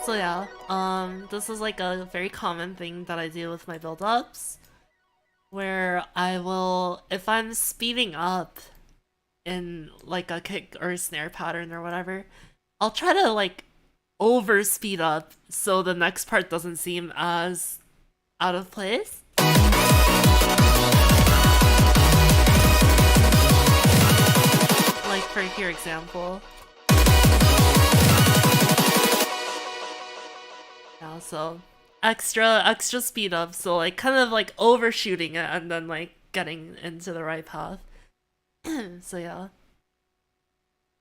So yeah, this is like a very common thing that I do with my build-ups, where I will, if I'm speeding up in like a kick or snare pattern or whatever, I'll try to like over speed up so the next part doesn't seem as out of place. Like for here example. Yeah, so extra speed up, so like kind of like overshooting it and then like getting into the right path. So yeah.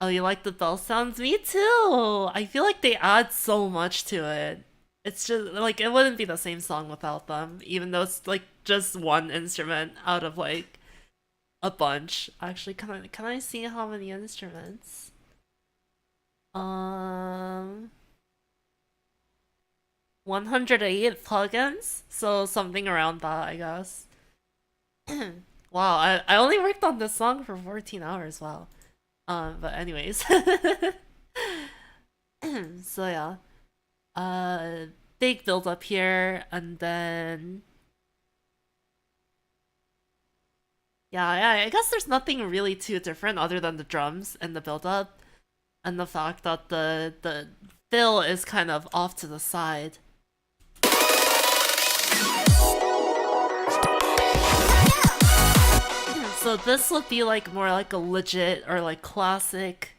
Oh, you like the bell sounds? Me too! I feel like they add so much to it. It's just like it wouldn't be the same song without them, even though it's like just one instrument out of like a bunch. Actually, can I see how many instruments? 108 plugins, so something around that, I guess. Wow, I only worked on this song for 14 hours, wow. But anyways. So yeah. Big build up here, and then yeah, I guess there's nothing really too different other than the drums and the build up, and the fact that the fill is kind of off to the side. So this would be like more like a legit or like classic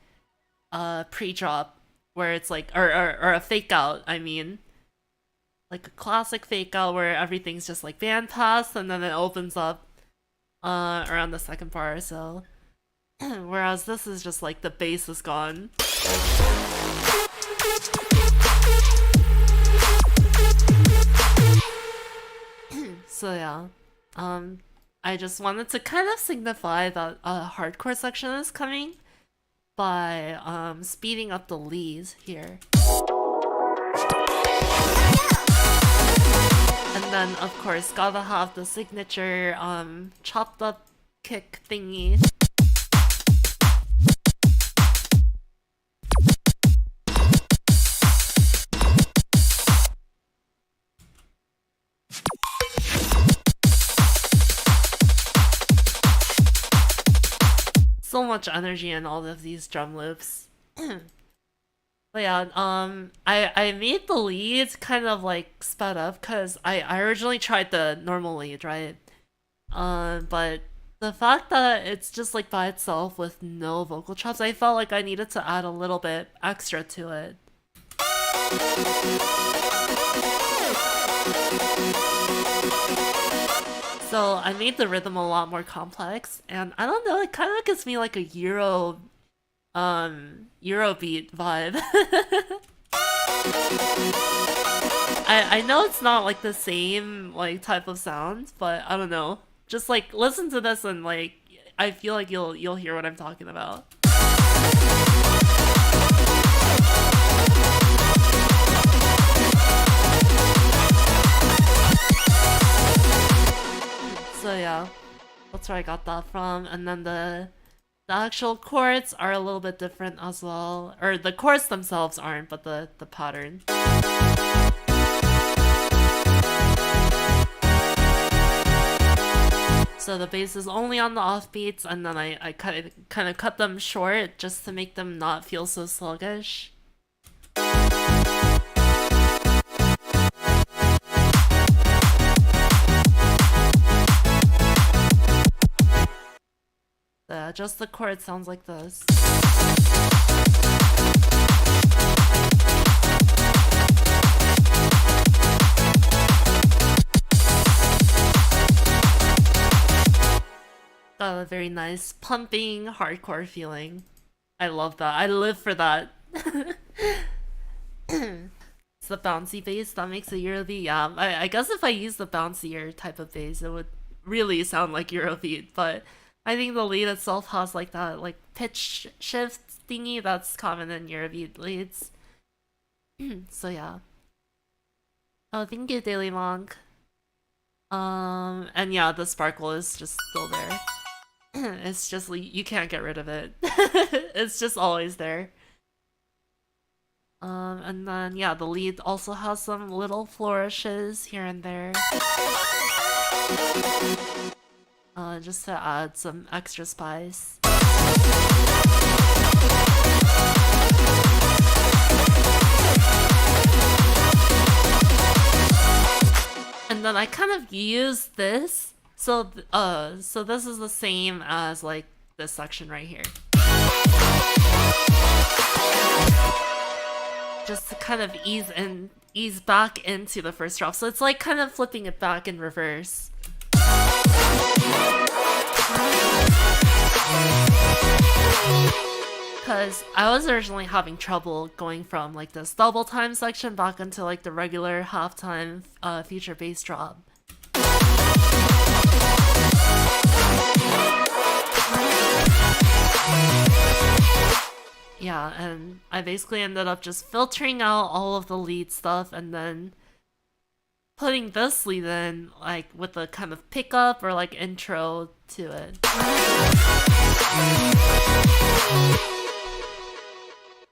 pre-drop, where it's like or a fake out, I mean. Like a classic fake out where everything's just like bandpass and then it opens up around the second part or so. Whereas this is just like the bass is gone. So yeah. I just wanted to kind of signify that a hardcore section is coming by speeding up the leads here. And then of course gotta have the signature chopped up kick thingy. So much energy in all of these drum loops. But yeah, I made the lead kind of like sped up because I originally tried the normal lead, right? But the fact that it's just like by itself with no vocal chops, I felt like I needed to add a little bit extra to it. So I made the rhythm a lot more complex, and I don't know, it kind of gives me like a Eurobeat vibe. I know it's not like the same like type of sound, but I don't know. Just like listen to this and like I feel like you'll hear what I'm talking about. So yeah, that's where I got that from, and then the actual chords are a little bit different as well, or the chords themselves aren't, but the pattern. So the bass is only on the offbeats, and then I kind of cut them short just to make them not feel so sluggish. Just the chord sounds like this. Got a very very nice, pumping, hardcore feeling. I love that. I live for that. It's the bouncy bass that makes it Eurobeat. Yeah, I guess if I use the bouncier type of bass, it would really sound like Eurobeat. But I think the lead itself has like that like pitch shift thingy that's common in Eurobeat leads. So yeah. Oh, thank you, Daily Monk. And yeah, the sparkle is just still there. It's just you can't get rid of it. It's just always there. And then yeah, the lead also has some little flourishes here and there. Just to add some extra spice. And then I kind of use this, so so this is the same as like this section right here. Just to kind of ease back into the first drop. So it's like kind of flipping it back in reverse. Because I was originally having trouble going from like this double time section back into like the regular halftime feature bass drop. Yeah, and I basically ended up just filtering out all of the lead stuff and then putting this lead in like with a kind of pickup or like intro to it.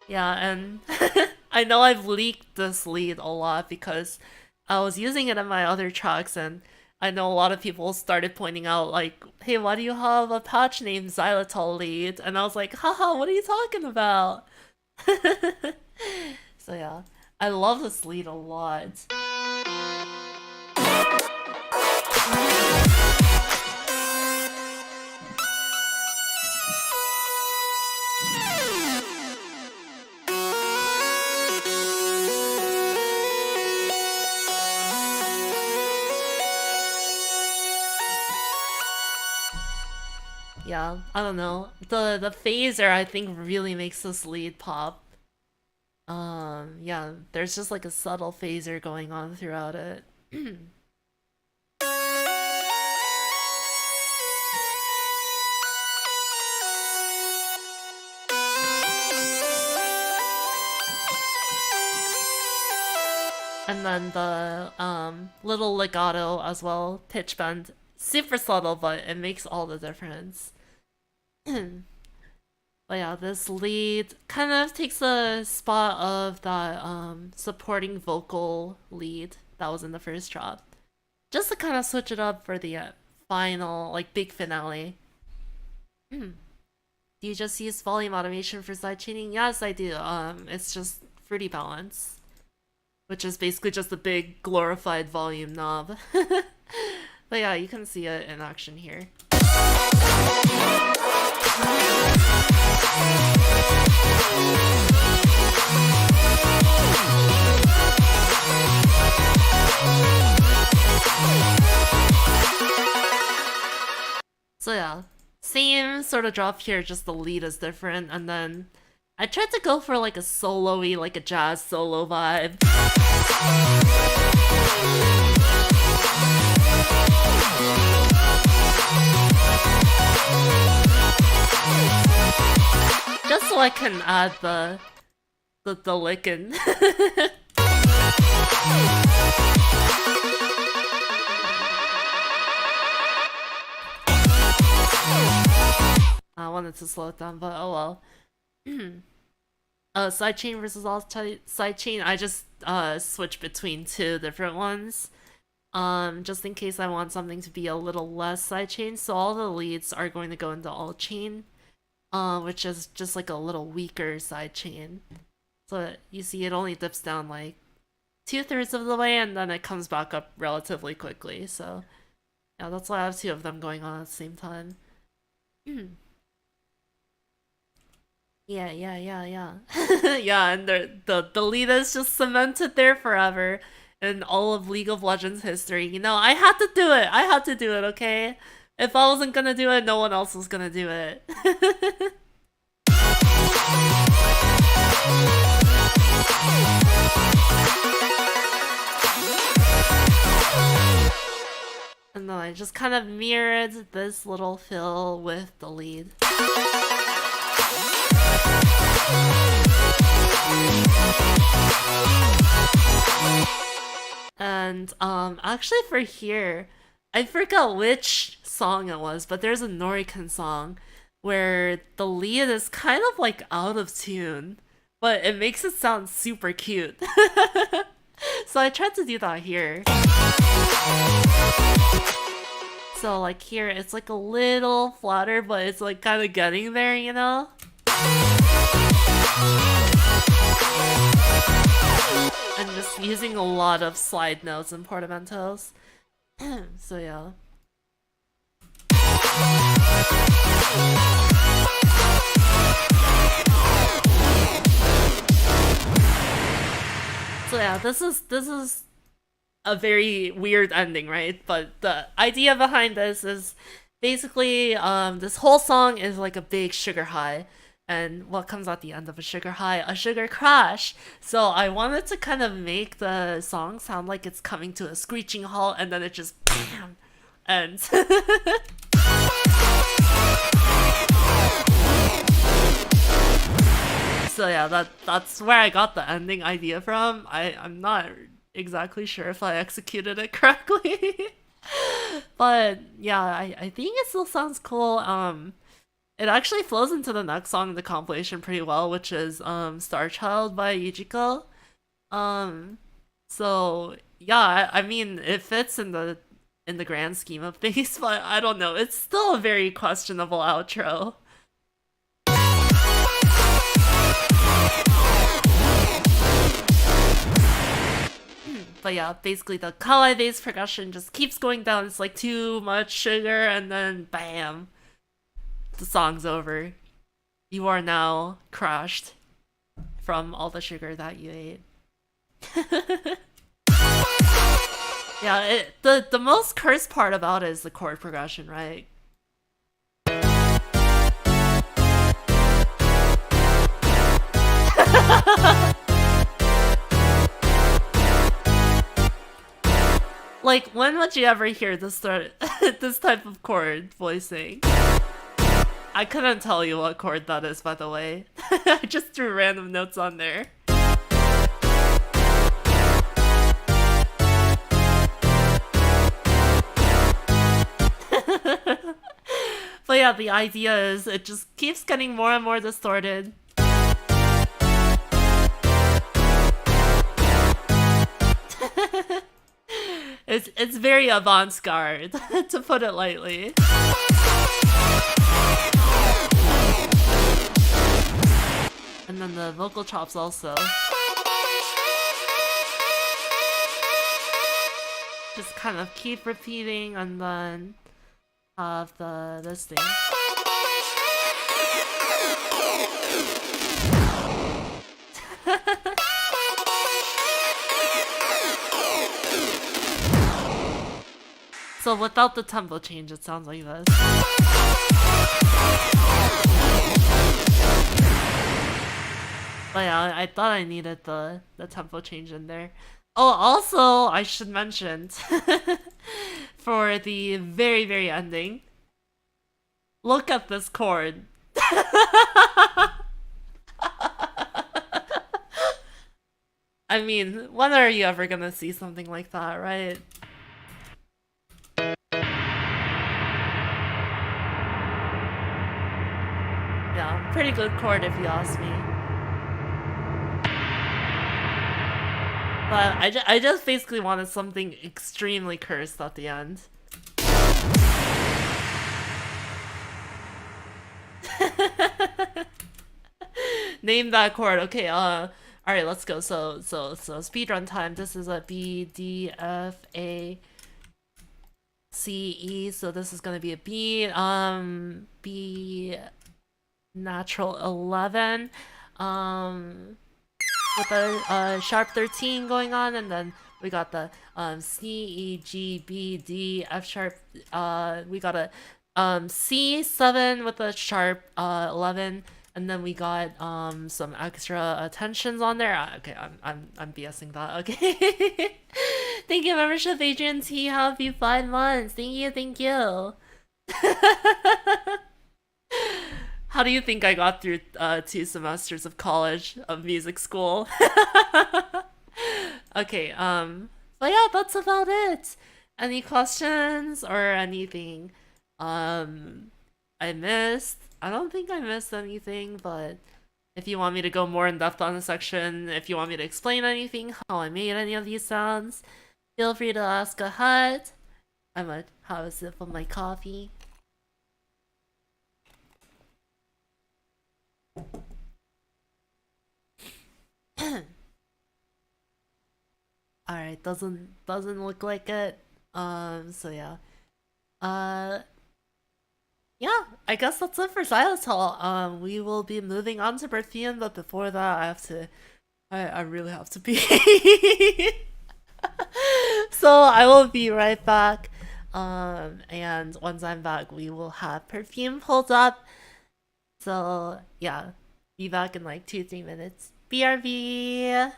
Yeah, and I know I've leaked this lead a lot because I was using it in my other tracks, and I know a lot of people started pointing out like, hey, why do you have a patch named Xylitol lead? And I was like, haha, what are you talking about? So yeah, I love this lead a lot. Yeah, I don't know. The phaser I think really makes this lead pop. Yeah, there's just like a subtle phaser going on throughout it. And then the little legato as well, pitch bend. Super subtle, but it makes all the difference. But yeah, this lead kind of takes the spot of that supporting vocal lead that was in the first drop. Just to kind of switch it up for the final, like, big finale. Do you just use volume automation for sidechaining? Yes, I do. It's just Fruity Balance, which is basically just a big glorified volume knob. But yeah, you can see it in action here. So yeah, same sort of drop here, just the lead is different, and then I tried to go for like a solo-y, like a jazz solo vibe. Just so I can add the lick in. I wanted to slow it down, but oh well. Sidechain versus all sidechain. I just switch between two different ones. Just in case I want something to be a little less sidechain. So all the leads are going to go into all chain, which is just like a little weaker sidechain. So you see it only dips down like 2/3 of the way and then it comes back up relatively quickly. So yeah, that's why I have two of them going on at the same time. Yeah. Yeah, and the lead is just cemented there forever in all of League of Legends history. You know, I had to do it. Okay? If I wasn't gonna do it, no one else was gonna do it. And then I just kind of mirrored this little fill with the lead. And actually for here, I forgot which song it was, but there's a Norican song where the lead is kind of like out of tune, but it makes it sound super cute. So I tried to do that here. So like here, it's like a little flatter, but it's like kind of getting there, you know? And just using a lot of slide notes and portamentos. So yeah. So yeah, this is a very weird ending, right? But the idea behind this is basically this whole song is like a big sugar high. And what comes at the end of a sugar high? A sugar crash. So I wanted to kind of make the song sound like it's coming to a screeching halt, and then it just bam ends. So yeah, that's where I got the ending idea from. I'm not exactly sure if I executed it correctly. But yeah, I think it still sounds cool. It actually flows into the next song in the compilation pretty well, which is Star Child by Yujiko. Um so yeah, I mean it fits in the grand scheme of things, but I don't know. It's still a very questionable outro. But yeah, basically the kawaii based progression just keeps going down. It's like too much sugar, and then bam, the song's over. You are now crushed from all the sugar that you ate. Yeah, the most cursed part about it is the chord progression, right? Like, when would you ever hear this this type of chord voicing? I couldn't tell you what chord that is, by the way. I just threw random notes on there. But yeah, the idea is it just keeps getting more and more distorted. It's very avant-garde, to put it lightly. And then the vocal chops also. Just kind of keep repeating, and then have this thing. So without the tempo change, it sounds like this. But yeah, I thought I needed the tempo change in there. Oh, also, I should mention, for the very, very ending, look at this chord. I mean, when are you ever gonna see something like that, right? Yeah, pretty good chord if you ask me. But I just basically wanted something extremely cursed at the end. Name that chord. Okay, alright, let's go. So speedrun time. This is a B, D, F, A, C, E. So this is gonna be a B, B natural 11, with a sharp 13 going on, and then We got the C, E, G, B, D, F sharp. We got a C7 with a sharp 11, and then we got some extra attentions on there. Okay, I'm BSing that. Okay. Thank you, membership Adrian T. Have you 5 months? Thank you. How do you think I got through 2 semesters of college of music school? Okay, but yeah, that's about it. Any questions or anything um I missed? I don't think I missed anything, but if you want me to go more in depth on the section, if you want me to explain anything, how I made any of these sounds, feel free to ask ahead. I'm gonna have a sip of my coffee. Alright, doesn't look like it. So yeah. Uh yeah, I guess that's it for Xylitol. We will be moving on to Perfume, but before that I really have to pee. So I will be right back. And once I'm back we will have Perfume pulled up. So yeah, be back in like 2-3 minutes. BRB.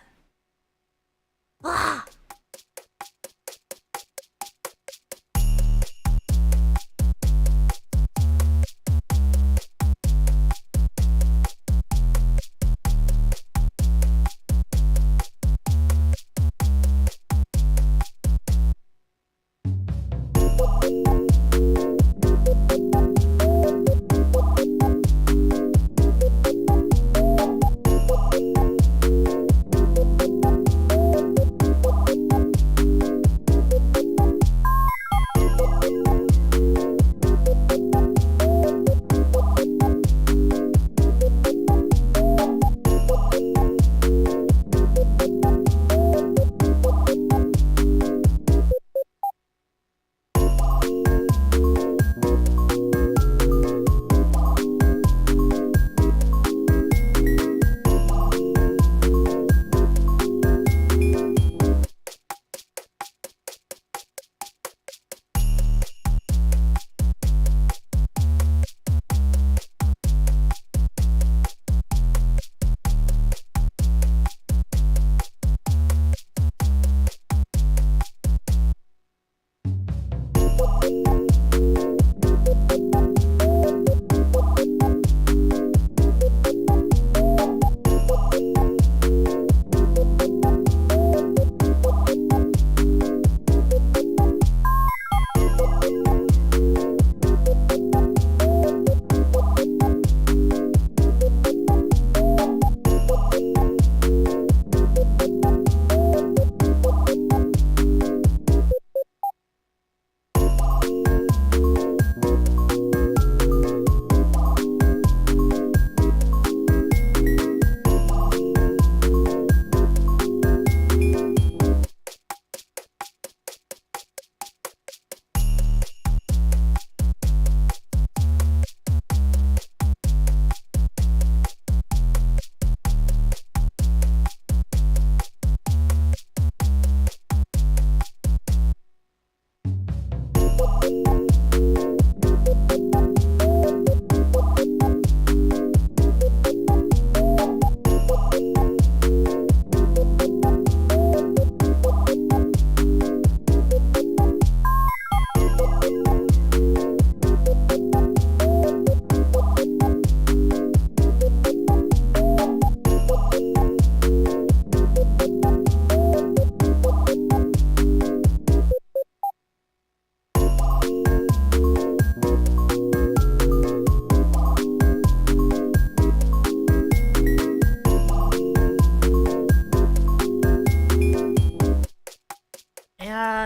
Ah!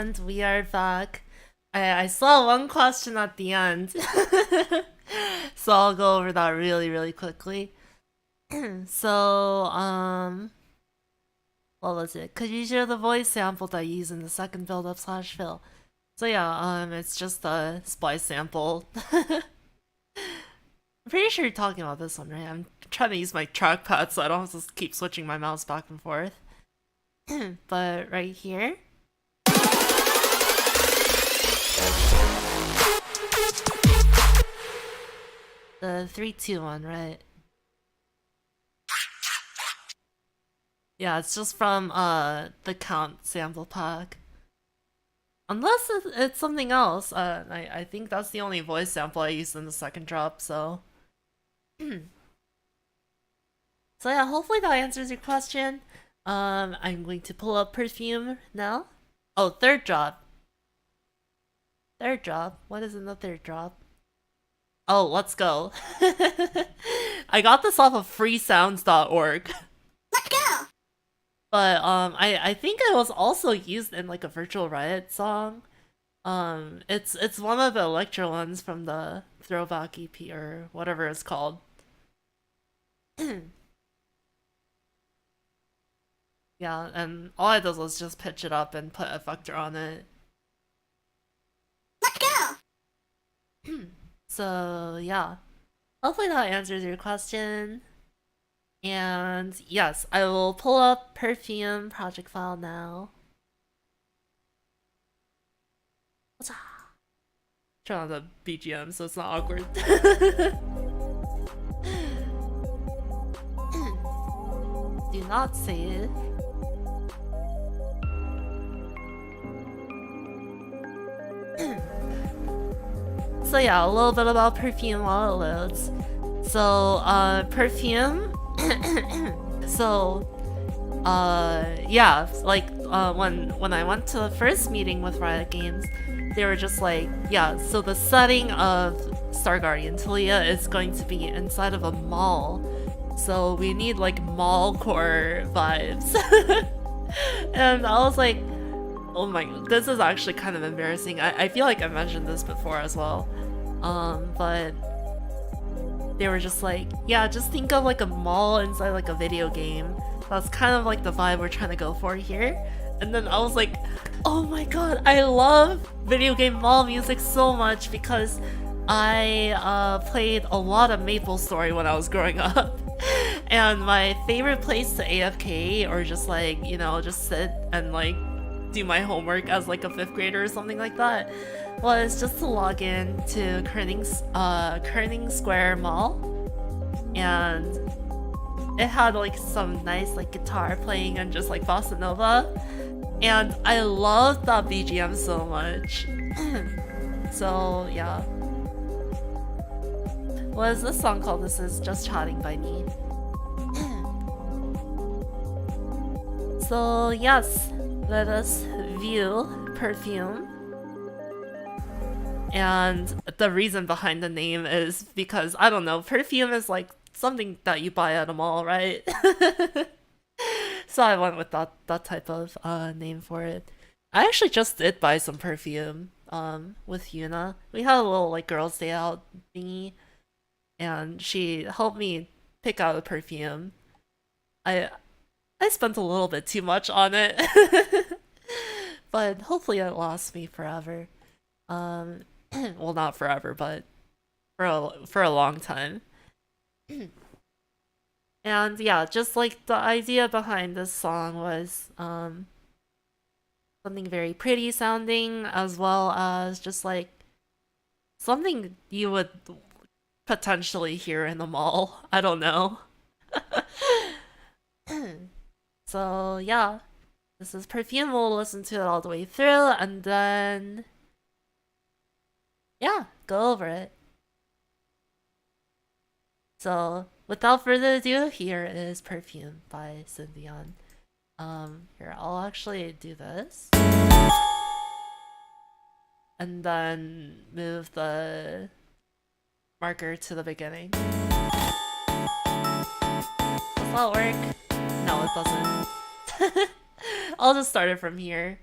And we are back. I saw one question at the end. So I'll go over that really quickly. So, what was it? Could you share the voice sample that you use in the second build-up slash fill? So yeah, it's just a splice sample. I'm pretty sure you're talking about this one, right? I'm trying to use my trackpad so I don't have to keep switching my mouse back and forth. But right here. The 3, 2, 1, right? Yeah, it's just from the Count sample pack. Unless it's something else. I think that's the only voice sample I used in the second drop, so. So yeah, hopefully that answers your question. I'm going to pull up Perfume now. Oh, third drop. Third drop? What is in the third drop? Oh, let's go. I got this off of freesounds.org. Let's go! But I think it was also used in like a Virtual Riot song. It's one of the electro ones from the Throwback EP or whatever it's called. Yeah, and all I did was just pitch it up and put effector on it. Let's go! So yeah, hopefully that answers your question. And yes, I will pull up Perfume project file now. Turn on the BGM so it's not awkward. Do not save. So yeah, a little bit about Perfume while it loads. So, Perfume. So, yeah, like, when I went to the first meeting with Riot Games, they were just like, yeah, so the setting of Guardian Taliyah is going to be inside of a mall. So we need like mall core vibes. And I was like, oh my, this is actually kind of embarrassing. I feel like I mentioned this before as well. But they were just like, yeah, just think of like a mall inside like a video game. That's kind of like the vibe we're trying to go for here. And then I was like, oh my god, I love video game mall music so much because I played a lot of MapleStory when I was growing up. And my favorite place to AFK or just like, you know, just sit and like do my homework as like a 5th grader or something like that was just to log in to Kerning Square Mall. And it had like some nice like guitar playing and just like bossa nova. And I loved that BGM so much. So yeah. What is this song called? This is Just Chatting by me. So yes, let us view Perfume. And the reason behind the name is because, I don't know, perfume is like something that you buy at a mall, right? So I went with that type of name for it. I actually just did buy some perfume with Yuna. We had a little like girls' day out thingy, and she helped me pick out a perfume. I spent a little bit too much on it, but hopefully it lasts me forever. Well, not forever, but for a long time. And yeah, just like the idea behind this song was something very pretty sounding, as well as just like something you would potentially hear in the mall. I don't know. So yeah, this is Perfume. We'll listen to it all the way through and then yeah, go over it. So without further ado, here is Perfume by Synthion. Here, I'll actually do this. And then move the marker to the beginning. Does that work? No, it doesn't. I'll just start it from here.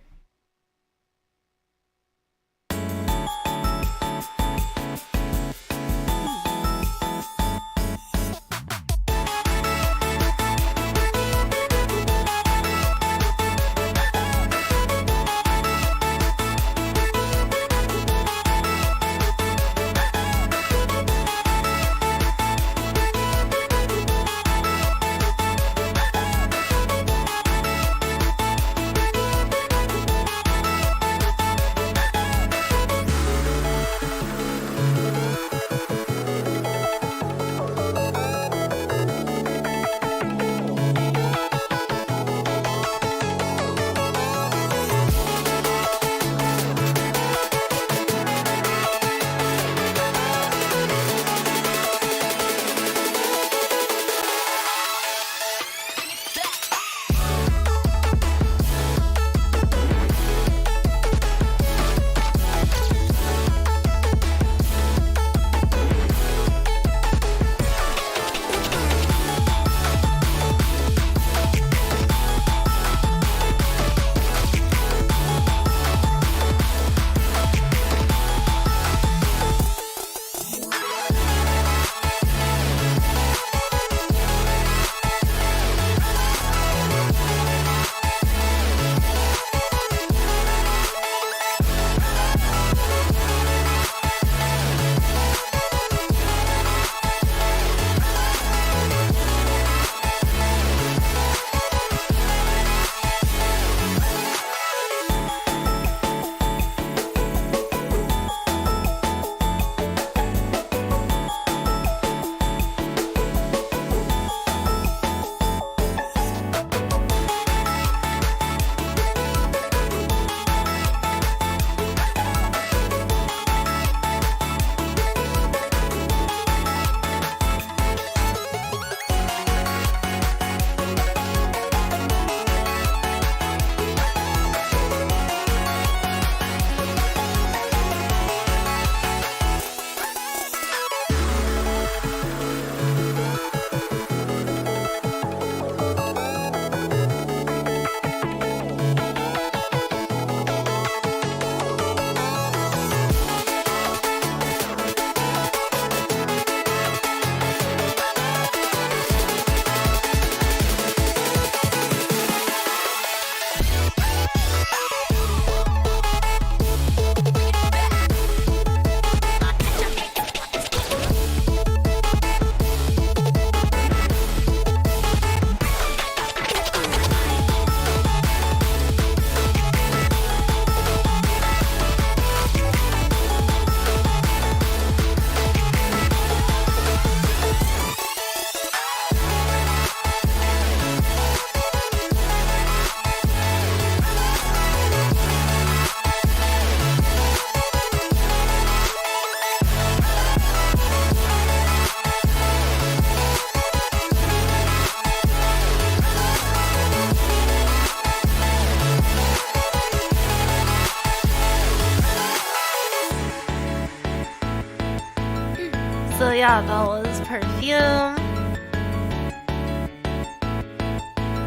yeah, that was Perfume.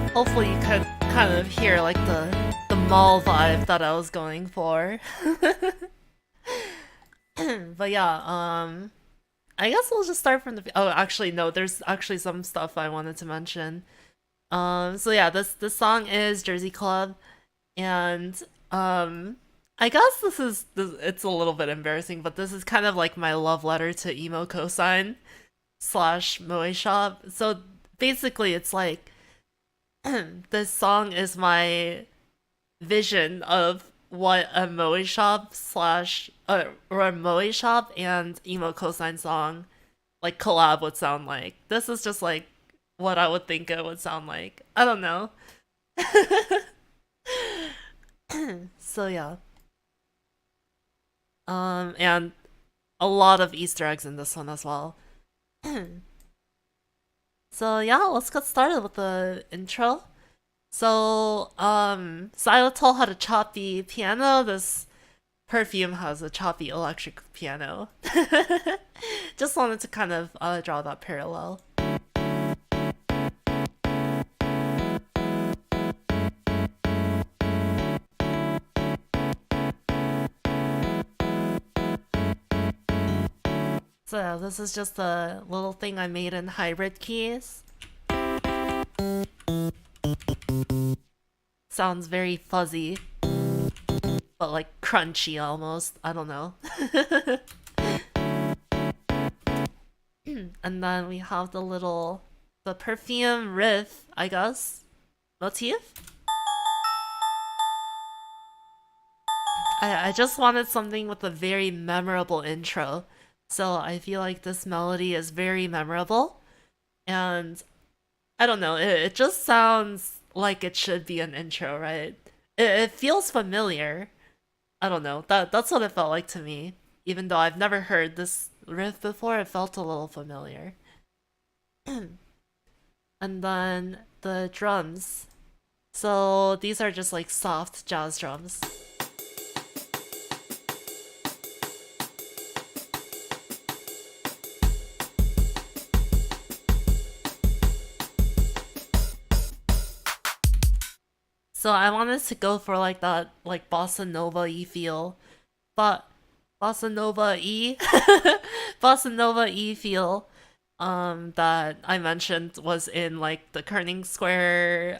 Hopefully you could kind of hear like the mall vibe that I was going for. But yeah, I guess we'll just start from the. Oh, actually, no. There's actually some stuff I wanted to mention. So yeah, this song is Jersey Club, and I guess it's a little bit embarrassing, but this is kind of like my love letter to emo cosign slash moe shop. So basically, it's like this song is my vision of what a moe shop slash or a moe shop and emo cosign song like collab would sound like. This is just like what I would think it would sound like. I don't know. So yeah. And a lot of Easter eggs in this one as well. So yeah, let's get started with the intro. So Xylitol had a choppy piano. This Perfume has a choppy electric piano. Just wanted to kind of draw that parallel. So this is just a little thing I made in hybrid keys. Sounds very fuzzy, but like crunchy almost. I don't know. And then we have the Perfume riff, I guess, motif. I just wanted something with a very memorable intro. So I feel like this melody is very memorable. And I don't know, it just sounds like it should be an intro, right? It feels familiar. I don't know. That's what it felt like to me. Even though I've never heard this riff before, it felt a little familiar. And then the drums. So these are just like soft jazz drums. So I wanted to go for like that like bossa nova-y feel, but bossa nova-y, bossa nova-y feel, that I mentioned was in like the Kerning Square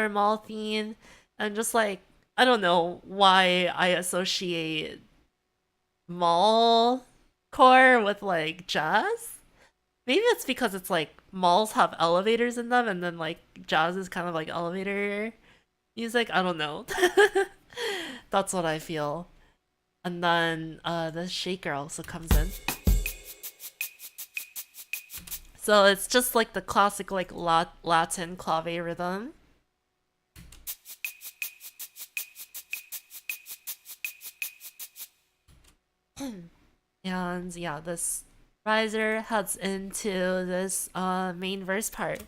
Mall theme, and just like I don't know why I associate mall core with like jazz. Maybe it's because it's like malls have elevators in them, and then like jazz is kind of like elevator music. I don't know. That's what I feel. And then the shaker also comes in. So it's just like the classic like Latin clave rhythm. And yeah, this riser heads into this main verse part.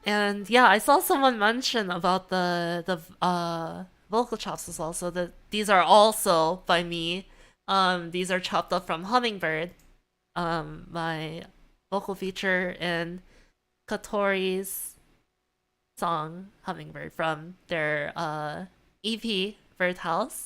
And yeah, I saw someone mention about the vocal chops as well. So that these are also by me. These are chopped up from Hummingbird, my vocal feature in Katori's song Hummingbird from their EP Birdhouse.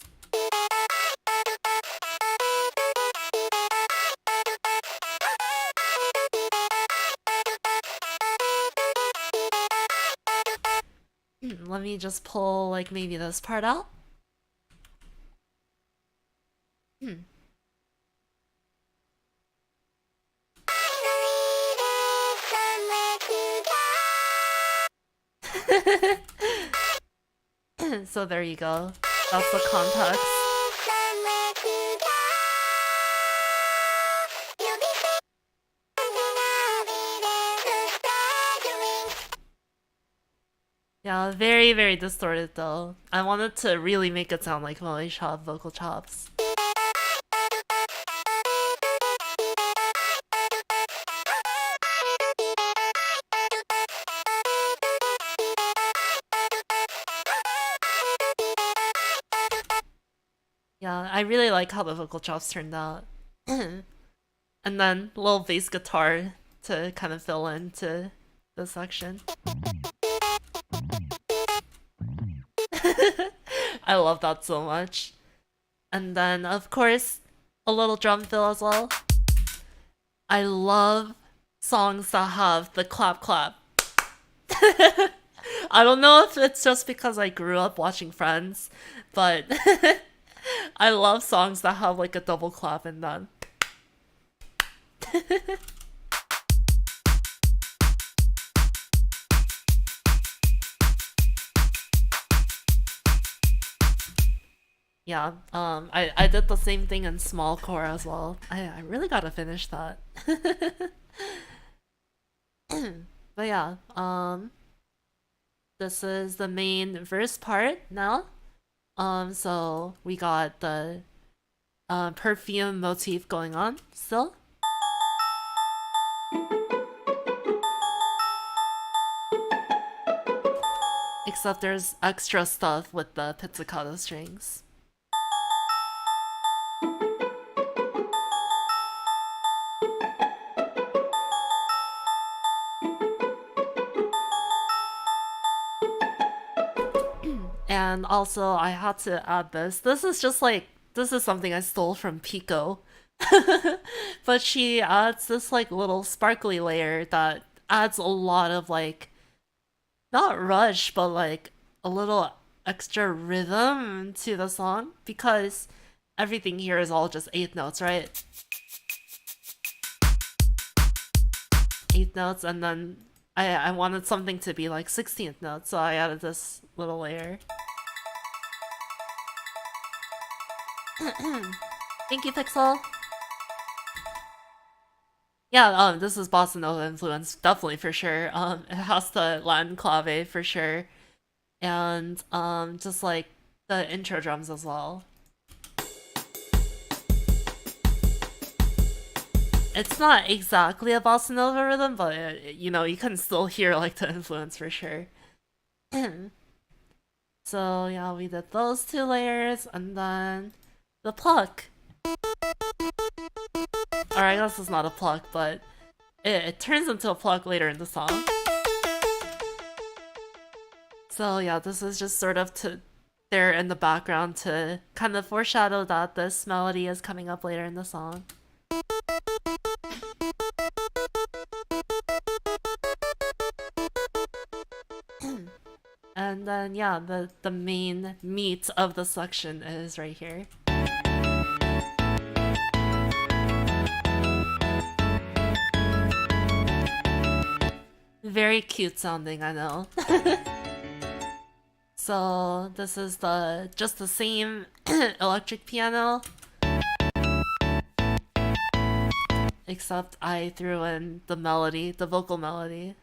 Let me just pull like maybe this part out. So there you go. That's the context. Yeah, very, very distorted though. I wanted to really make it sound like Moe Shop vocal chops. Yeah, I really like how the vocal chops turned out. And then little bass guitar to kind of fill into the section. I love that so much. And then, of course, a little drum fill as well. I love songs that have the clap clap. I don't know if it's just because I grew up watching Friends, but I love songs that have like a double clap in them. Yeah, I did the same thing in small core as well. I really gotta finish that. But yeah, this is the main verse part now. So we got the perfume motif going on still. Except there's extra stuff with the pizzicato strings. And also, I had to add this. This is just like, this is something I stole from Pico. But she adds this like little sparkly layer that adds a lot of like, not rush, but like a little extra rhythm to the song because everything here is all just 8 notes, right? 8 notes, and then I wanted something to be like 16th notes, so I added this little layer. Thank you, Pixel. Yeah, this is bossa nova influence, definitely for sure. It has the Latin clave for sure, and just like the intro drums as well. It's not exactly a bossa nova rhythm, but you know, you can still hear like the influence for sure. So yeah, we did those 2 layers, and then the pluck. Or I guess it's not a pluck, but it turns into a pluck later in the song. So yeah, this is just sort of there in the background to kind of foreshadow that this melody is coming up later in the song. And then yeah, the main meat of the section is right here. Very cute sounding, I know. So this is just the same electric piano, except I threw in the melody, the vocal melody.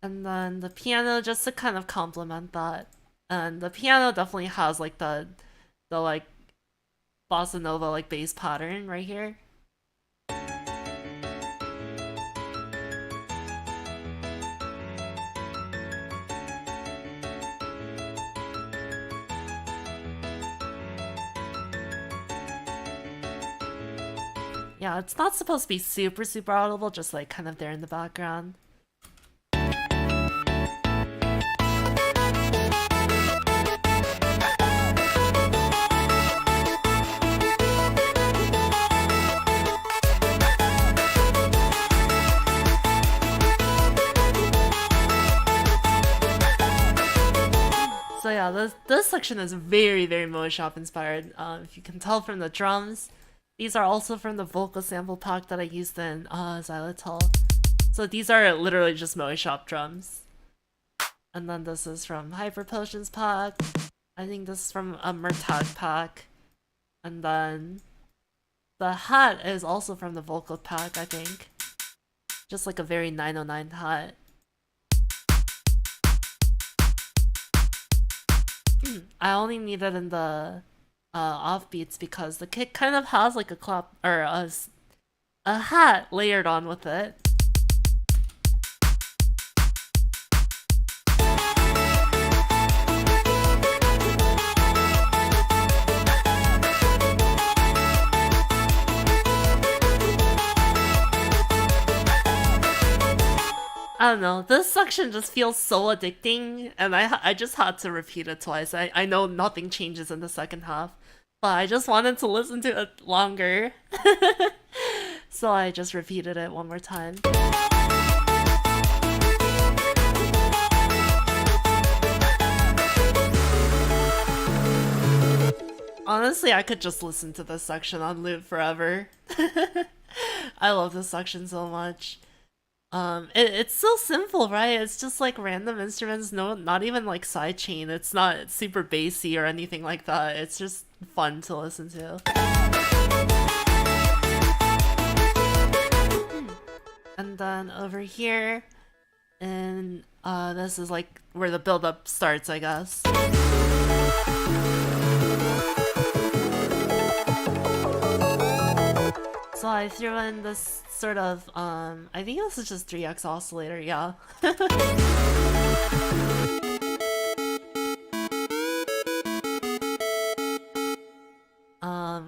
And then the piano just to kind of complement that. And the piano definitely has like the like bossa nova like bass pattern right here. Yeah, it's not supposed to be super audible, just like kind of there in the background. So yeah, this section is very Moe Shop inspired. If you can tell from the drums, these are also from the vocal sample pack that I used in Xylitol. So these are literally just Moe Shop drums. And then this is from Hyper Potions pack. I think this is from a Murtag pack. And then the hat is also from the vocal pack, I think. Just like a very 909 hat. I only need it in the offbeats because the kick kind of has like a clap or a hat layered on with it. I don't know. This section just feels so addicting, and I just had to repeat it twice. I know nothing changes in the second half, but I just wanted to listen to it longer. So I just repeated it one more time. Honestly, I could just listen to this section on loop forever. I love this section so much. It's so simple, right? It's just like random instruments, no, not even like sidechain. It's not super bassy or anything like that. It's just fun to listen to. And then over here, and this is like where the build-up starts, I guess. So I threw in this sort of, I think this is just 3x oscillator, yeah.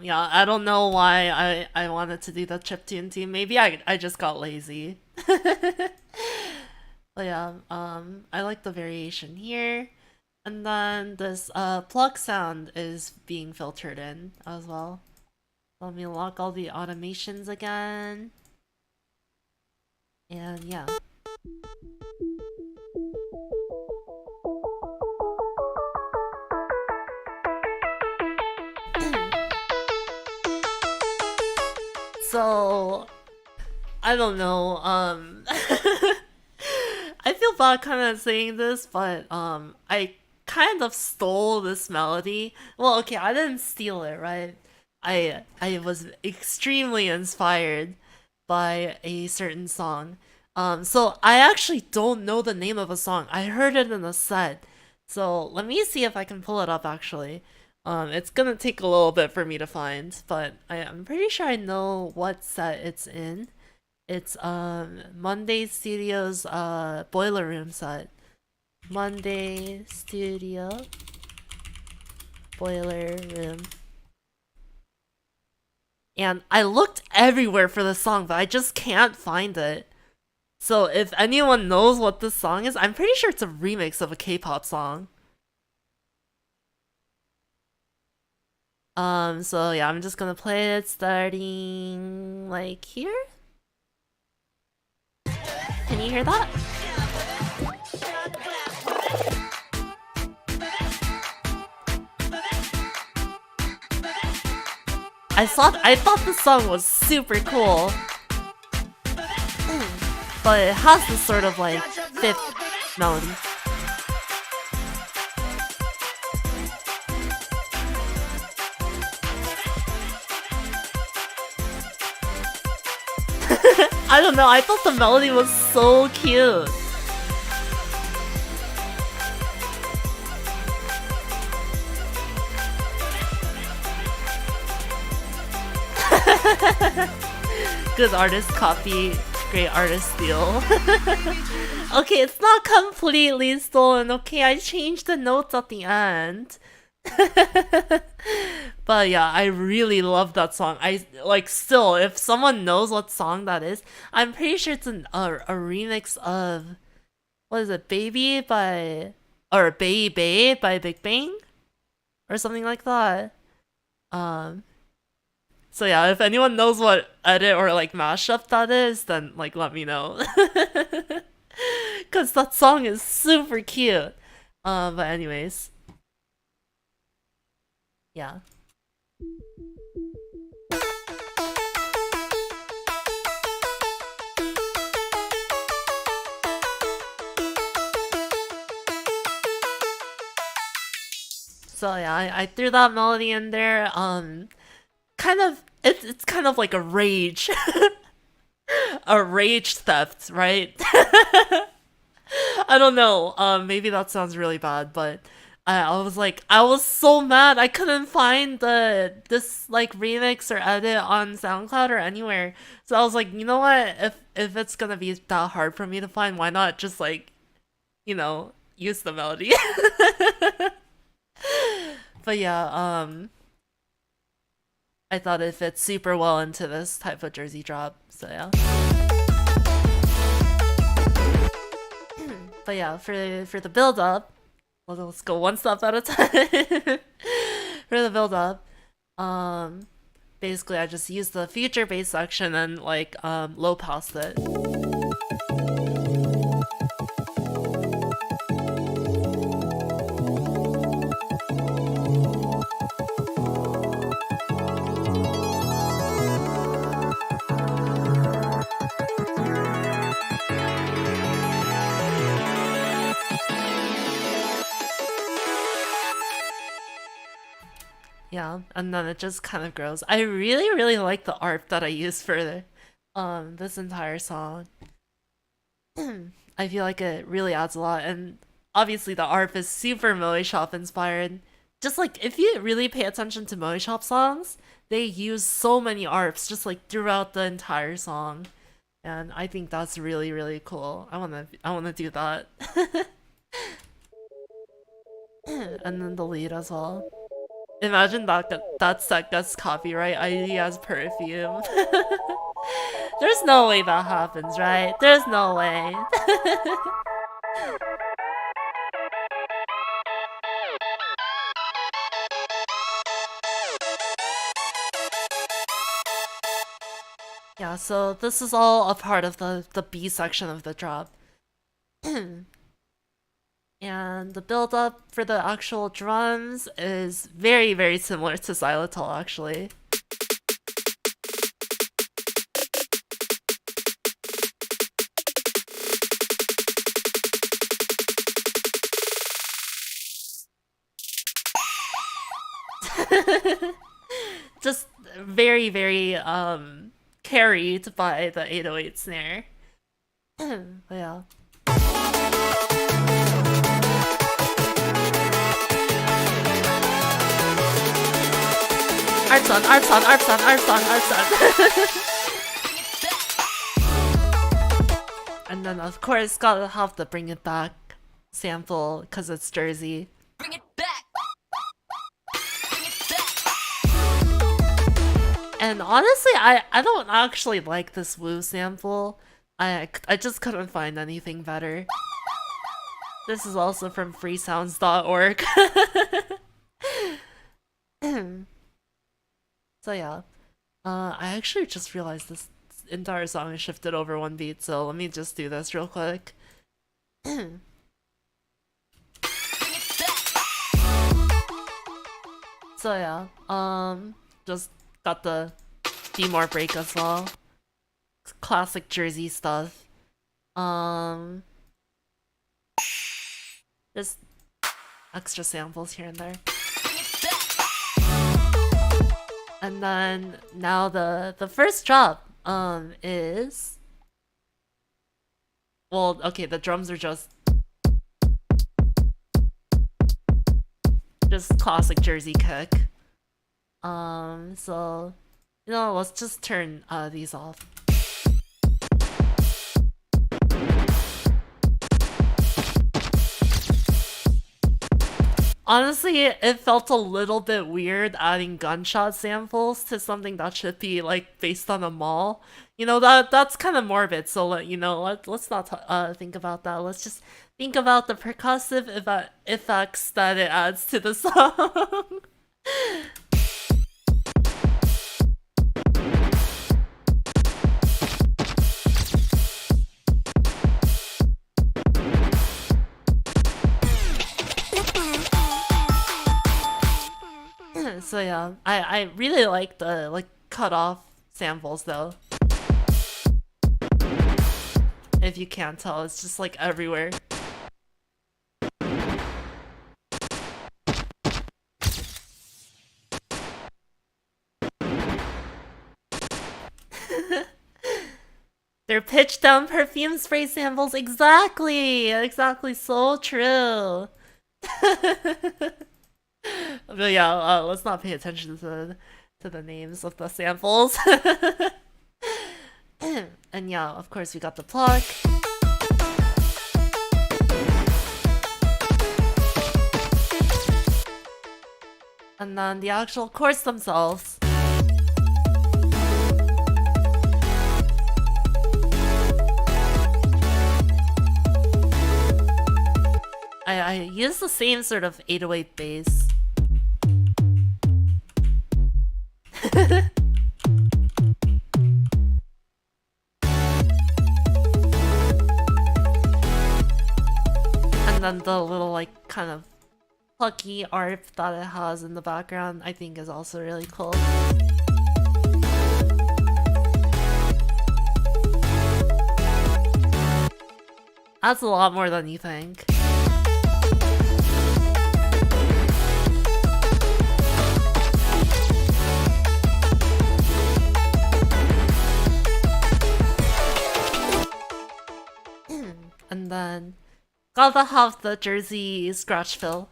Yeah, I don't know why I wanted to do the chiptune team. Maybe I just got lazy. But yeah, I like the variation here. And then this plug sound is being filtered in as well. Let me lock all the automations again. And yeah. So, I don't know, I feel bad kind of saying this, but I kind of stole this melody. Well, okay, I didn't steal it, right? I was extremely inspired by a certain song. So I actually don't know the name of a song. I heard it in a set. So let me see if I can pull it up actually. It's gonna take a little bit for me to find, but I'm pretty sure I know what set it's in. It's Monday Studios Boiler Room set. Monday Studio Boiler Room. And I looked everywhere for the song, but I just can't find it. So if anyone knows what this song is, I'm pretty sure it's a remix of a K-pop song. So yeah, I'm just gonna play it starting like here. Can you hear that? I thought the song was super cool, but it has this sort of like fifth melody. I don't know, I thought the melody was so cute. Good artist copy, great artist steal. Okay, it's not completely stolen, okay? I changed the notes at the end. But yeah, I really love that song. I like still, if someone knows what song that is, I'm pretty sure it's a remix of, what is it, Baby by, or Baby by Big Bang? Or something like that. So yeah, if anyone knows what edit or like mashup that is, then like let me know. Cause that song is super cute. But anyways. Yeah. So yeah, I threw that melody in there. Kind of, it's kind of like a rage, a rage theft, right? I don't know. Maybe that sounds really bad, but I was like, I was so mad. I couldn't find this like remix or edit on SoundCloud or anywhere. So I was like, you know what? If it's gonna be that hard for me to find, why not just like, you know, use the melody? But yeah, I thought it fits super well into this type of Jersey drop. So yeah. But yeah, for the build up, let's go one step at a time. For the build up, um, basically I just used the future bass section and like low passed it. Yeah, and then it just kind of grows. I really like the art that I used for this entire song. I feel like it really adds a lot, and obviously the art is super Moe Shop inspired. Just like if you really pay attention to Moe Shop songs, they use so many arps just like throughout the entire song, and I think that's really cool. I wanna do that. And then the lead as well. Imagine that set gets copyright ID as Perfume. There's no way that happens, right? There's no way. Yeah, so this is all a part of the B section of the drop. And the build up for the actual drums is very similar to Xylitol, actually. Just very carried by the 808 snare. But yeah. Arts on. And then of course gotta have the Bring It Back sample because it's Jersey. Bring it back. And honestly, I don't actually like this Woo sample. I just couldn't find anything better. This is also from freesounds.org. So yeah, I actually just realized this entire song is shifted over one beat, so let me just do this real quick. So yeah, just got the D more break as well. Classic Jersey stuff. Just extra samples here and there. And then now the first drop is, well, okay, the drums are just classic Jersey kick. So you know, let's just turn these off. Honestly, it felt a little bit weird adding gunshot samples to something that should be like based on a mall. You know, that's kind of morbid. So you know, let's not think about that. Let's just think about the percussive effects that it adds to the song. So yeah, I really like the like cut off samples though. If you can't tell, it's just like everywhere. They're pitched down perfume spray samples. Exactly, so true. But yeah, let's not pay attention to the names of the samples. And yeah, of course we got the pluck. And then the actual chords themselves. I use the same sort of 808 bass. And then the little like kind of plucky art that it has in the background I think is also really cool. That's a lot more than you think. And then gotta have the jersey scratch fill.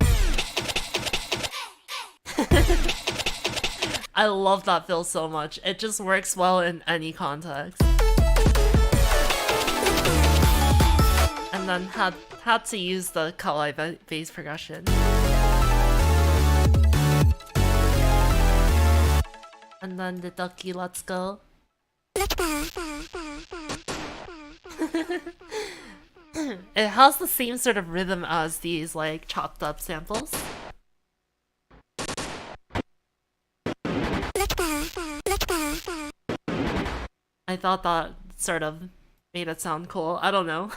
I love that fill so much. It just works well in any context. And then had to use the kawaii bass progression. And then the ducky let's go. It has the same sort of rhythm as these like chopped up samples. I thought that sort of made it sound cool. I don't know.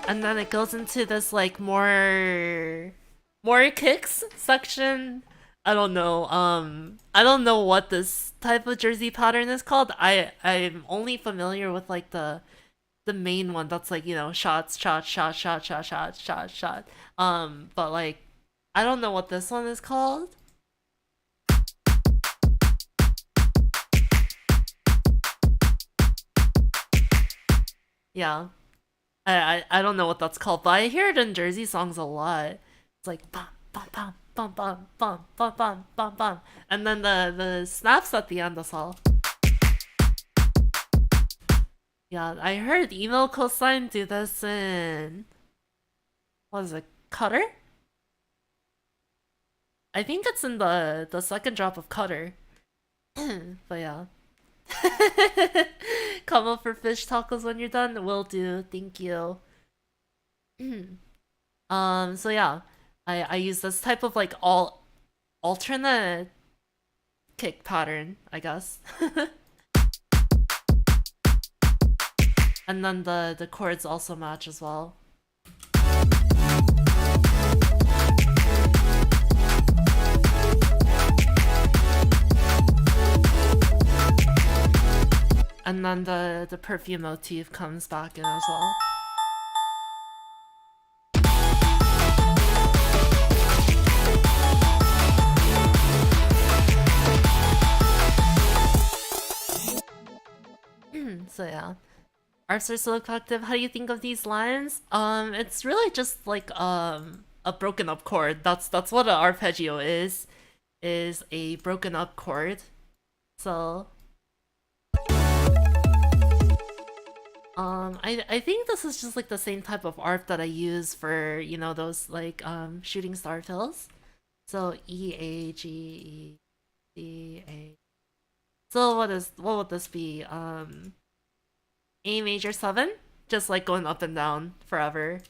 And then it goes into this like more kicks section. I don't know. I don't know what this type of jersey pattern is called. I'm only familiar with like the main one that's like, you know, shots, shot, shot, shot, shot, shot, shot, shot. But like I don't know what this one is called. Yeah. I don't know what that's called, but I hear it in Jersey songs a lot. It's like bum bum bum bum bum bum bum bum bum bum, and then the snaps at the end as well. Yeah, I heard emo cosine do this in what is it, Cutter? I think it's in the second drop of Cutter. But yeah. Come up for fish tacos when you're done. Will do. Thank you. So yeah, I use this type of like alternate kick pattern, I guess. And then the chords also match as well. And then the perfume motif comes back in as well. So yeah. Arts are so collective. How do you think of these lines? It's really just like a broken up chord. That's what an arpeggio is a broken up chord. So I think this is just like the same type of art that I use for, you know, those like shooting star fills. So E A G E C A. So what would this be? A major 7? Just like going up and down forever.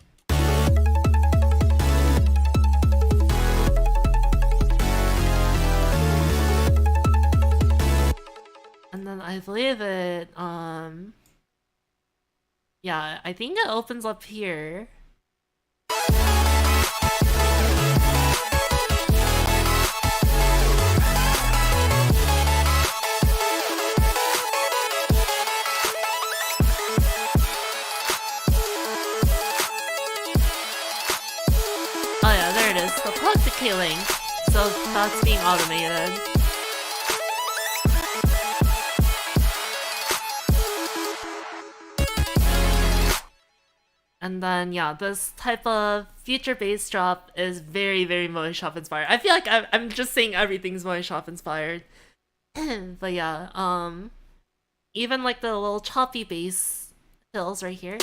And then I believe it, yeah, I think it opens up here. Oh yeah, there it is. The plug decay link. So that's being automated. And then yeah, this type of future bass drop is very, very Moe Shop inspired. I feel like I'm just saying everything's Moe Shop inspired. But yeah, even like the little choppy bass fills right here.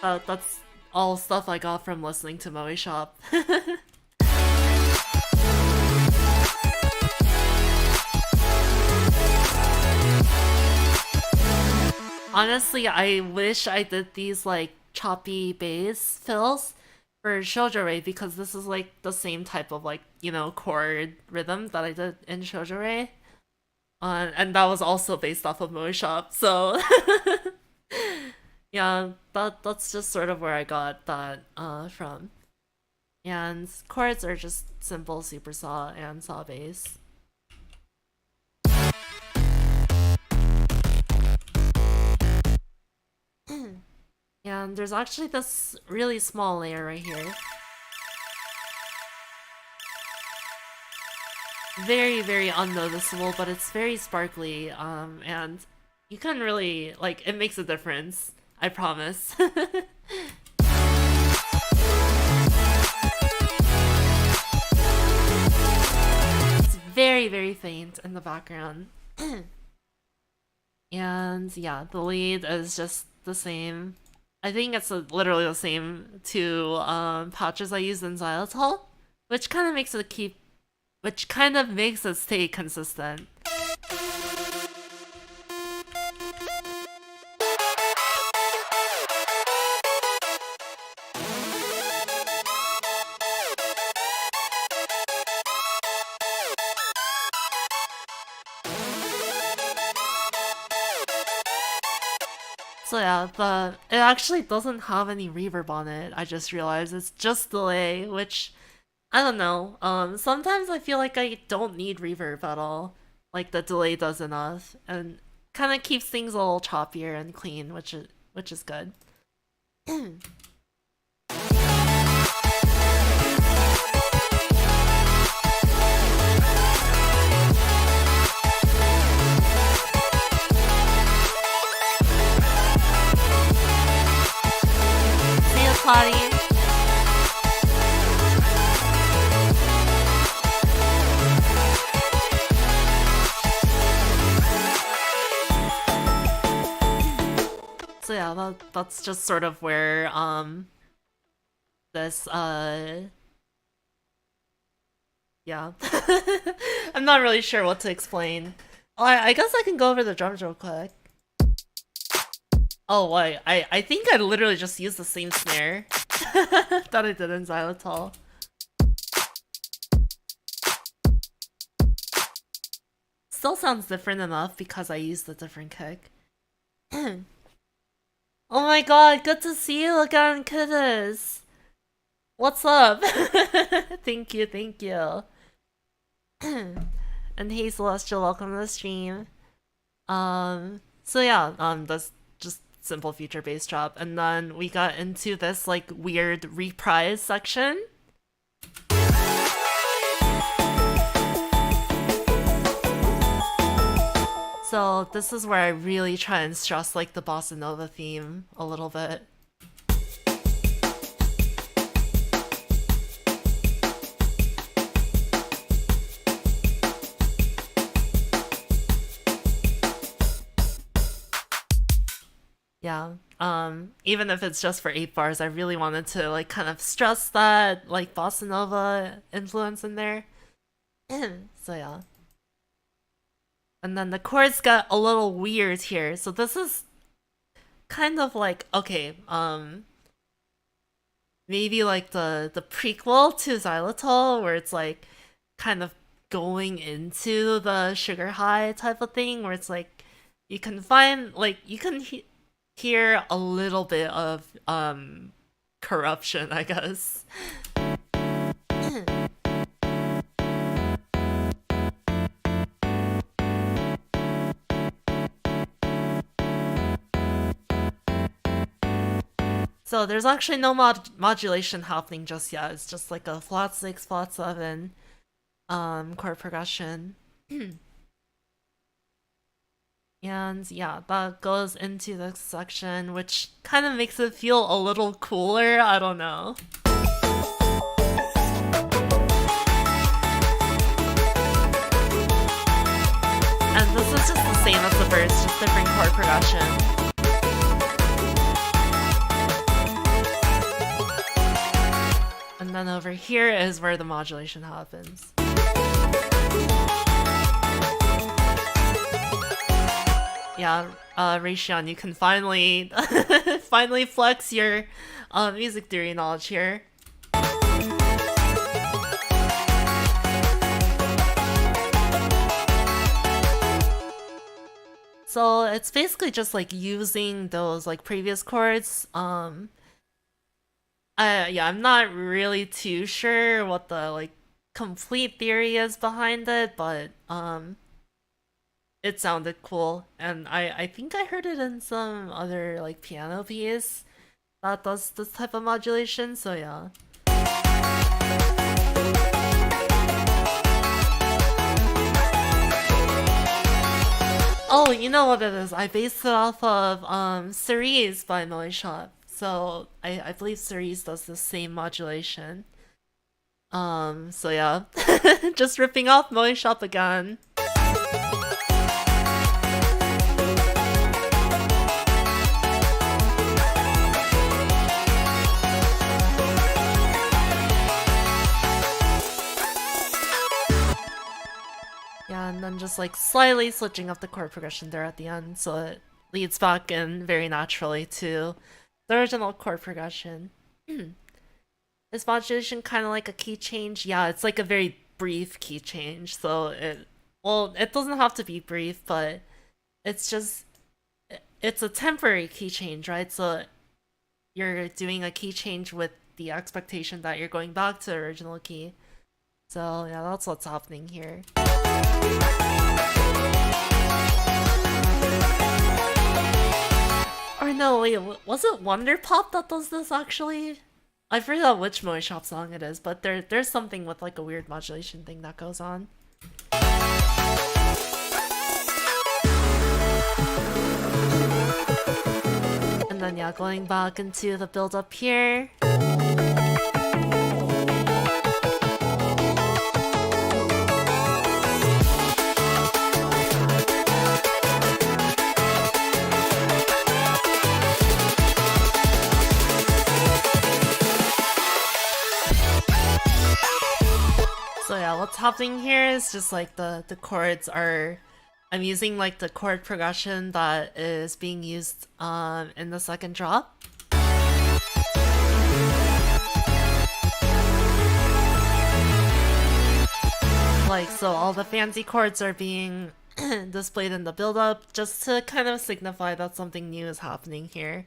That's all stuff I got from listening to Moe Shop. Honestly, I wish I did these like choppy bass fills for Shoujo because this is like the same type of like, chord rhythm that I did in Shoujo. And that was also based off of Moe Shop. So yeah, that's just sort of where I got that from. And chords are just simple super saw and saw bass. And there's actually this really small layer right here. Very, very unnoticeable, but it's very sparkly, and you can really, like, it makes a difference. I promise. It's very, very faint in the background. And yeah, the lead is just the same. I think it's literally the same two pouches I used in Xylitol, which kind of makes it stay consistent. So yeah, it actually doesn't have any reverb on it. I just realized it's just delay, which I don't know. Sometimes I feel like I don't need reverb at all. Like the delay does enough, and kind of keeps things a little choppier and clean, which is good. See you, Claudie. So yeah, that's just sort of where this yeah. I'm not really sure what to explain. Oh, I guess I can go over the drums real quick. Oh wait, I think I literally just used the same snare that I did in Xylitol. Still sounds different enough because I used a different kick. Oh my god, good to see you again, kiddos! What's up? Thank you, thank you. And hey Celestial, welcome to the stream. So yeah, that's just simple future bass drop, and then we got into this like weird reprise section. So this is where I really try and stress like the bossa nova theme a little bit. Yeah, even if it's just for 8 bars, I really wanted to like kind of stress that like bossa nova influence in there. So yeah. And then the chords got a little weird here. So this is kind of like, okay, maybe like the prequel to Xylitol, where it's like kind of going into the sugar high type of thing, where it's like you can find like you can hear a little bit of corruption, I guess. So there's actually no modulation happening just yet. It's just like a flat 6, flat 7 chord progression. And yeah, that goes into the section, which kind of makes it feel a little cooler. I don't know. And this is just the same as the verse, just different chord progression. And then over here is where the modulation happens. Yeah, Raishan, you can finally finally flex your music theory knowledge here. So it's basically just like using those like previous chords. Yeah, I'm not really too sure what the like complete theory is behind it, but it sounded cool, and I think I heard it in some other like piano piece that does this type of modulation. So yeah. Oh, you know what it is? I based it off of Cerise by Moe Shop. So I believe Cerise does the same modulation. So yeah. Just ripping off Moe Shop again. Yeah, and then just like slightly switching up the chord progression there at the end, so it leads back in very naturally to the original chord progression. Is modulation kind of like a key change? Yeah, it's like a very brief key change, so it doesn't have to be brief, but it's just it's a temporary key change, right? So you're doing a key change with the expectation that you're going back to the original key. So yeah, that's what's happening here. Or no, wait, was it Wonder Pop that does this actually? I forgot which Moe Shop song it is, but there's something with like a weird modulation thing that goes on. And then yeah, going back into the build up here. So yeah, what's happening here is just like the chords are. I'm using like the chord progression that is being used in the second drop. Like, so all the fancy chords are being displayed in the build-up just to kind of signify that something new is happening here.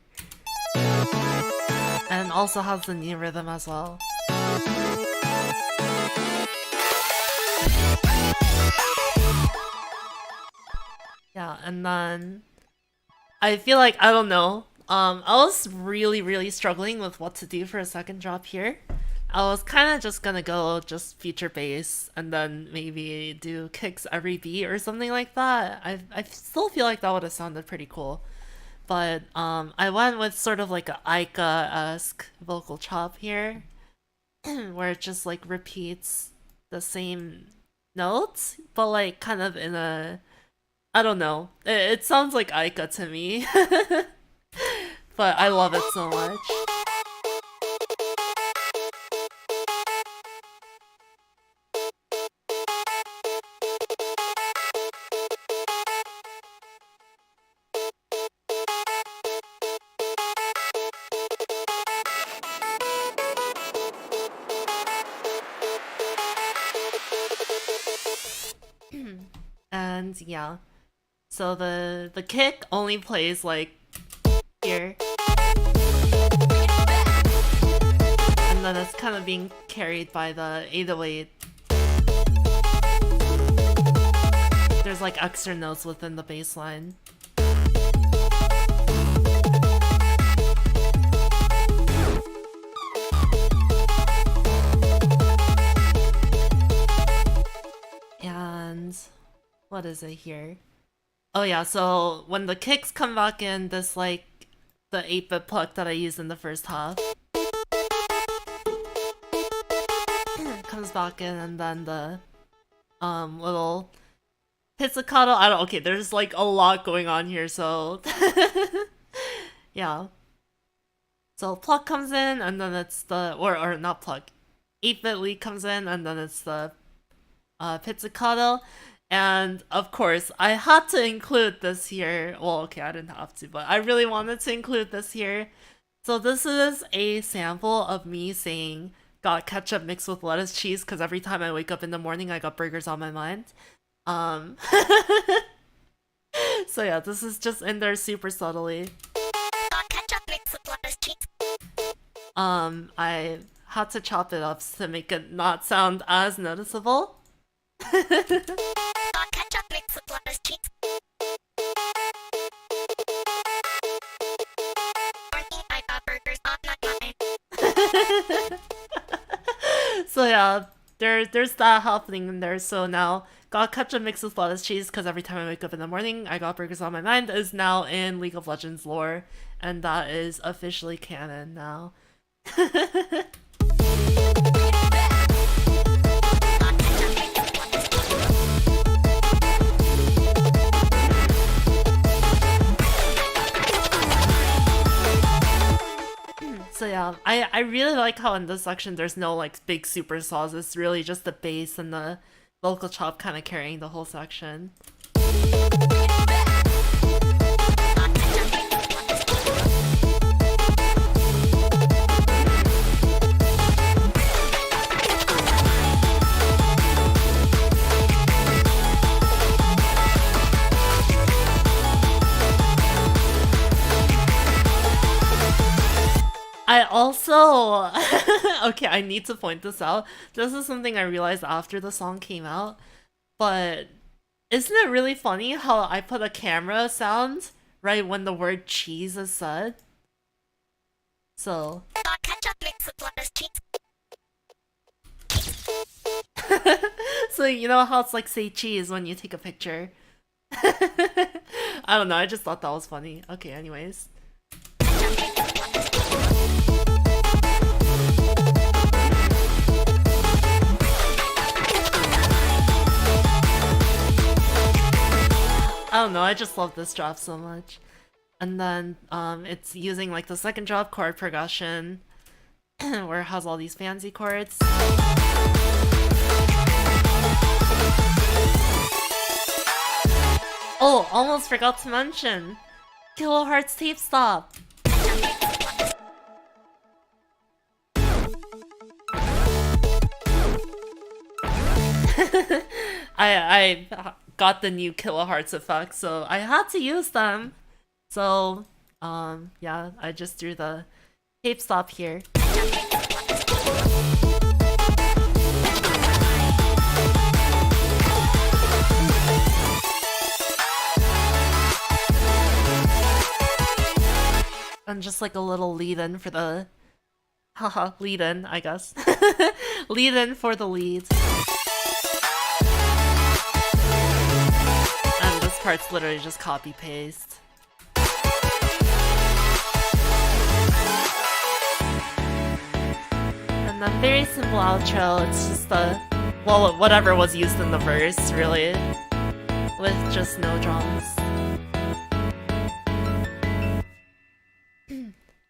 And also has the new rhythm as well. Yeah, and then I feel like, I don't know, I was really struggling with what to do for a second drop here. I was kind of just gonna go just feature bass and then maybe do kicks every beat or something like that. I still feel like that would have sounded pretty cool. But I went with sort of like a Aika-esque vocal chop here, where it just like repeats the same notes, but like kind of in a, I don't know. It sounds like Aika to me, but I love it so much. And yeah, so the kick only plays like here, and then it's kind of being carried by the 808. There's like extra notes within the bass line. And what is it here? Oh yeah, so when the kicks come back in, this like the 8-bit pluck that I used in the first half comes back in, and then the little pizzicato. I don't. Okay, there's like a lot going on here, so yeah. So pluck comes in, and then it's the or not pluck. 8-bit lead comes in, and then it's the pizzicato. And of course, I had to include this here. Well, okay, I didn't have to, but I really wanted to include this here. So this is a sample of me saying got ketchup mixed with lettuce cheese because every time I wake up in the morning, I got burgers on my mind. Um, so yeah, this is just in there super subtly. I had to chop it up to make it not sound as noticeable. So yeah, there's that happening in there. So now got ketchup mixed with lettuce cheese because every time I wake up in the morning, I got burgers on my mind is now in League of Legends lore, and that is officially canon now. So yeah, I really like how in this section there's no like big super saws. It's really just the bass and the vocal chop kind of carrying the whole section. I also okay, I need to point this out. This is something I realized after the song came out, but isn't it really funny how I put a camera sound right when the word cheese is said? So so you know how it's like say cheese when you take a picture. I don't know, I just thought that was funny. Okay, anyways. I don't know, I just love this drop so much. And then it's using like the second drop chord progression where it has all these fancy chords. Oh, almost forgot to mention Kiloheart's tape stop. I got the new kilohertz effect, so I had to use them. So, yeah, I just threw the tape stop here. And just like a little lead-in for the... Haha, lead-in, I guess. Lead-in for the lead. And this part's literally just copy-paste. And then very simple outro, it's just the... well, whatever was used in the verse, really. With just no drums.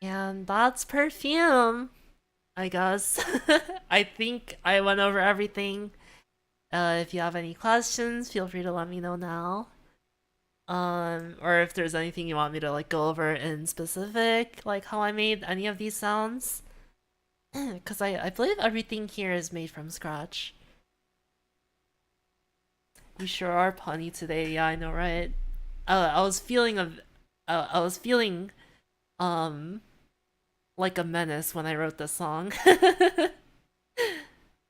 And that's Perfume, I guess. I think I went over everything. If you have any questions, feel free to let me know now. Or if there's anything you want me to like go over in specific, like how I made any of these sounds. Because I believe everything here is made from scratch. You sure are punny today, yeah, I know, right? I was feeling like a menace when I wrote this song.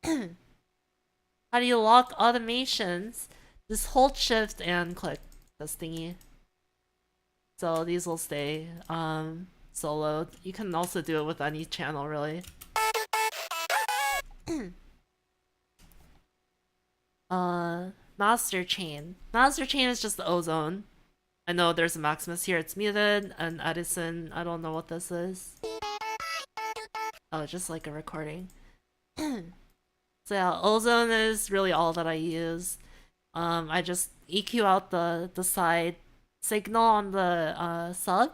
How do you lock automations? Just hold shift and click this thingy. So these will stay solo. You can also do it with any channel, really. Master chain. Master chain is just the ozone. I know there's a Maximus here, it's muted, and Edison, I don't know what this is. Oh, just like a recording. So yeah, ozone is really all that I use. I just EQ out the side signal on the sub,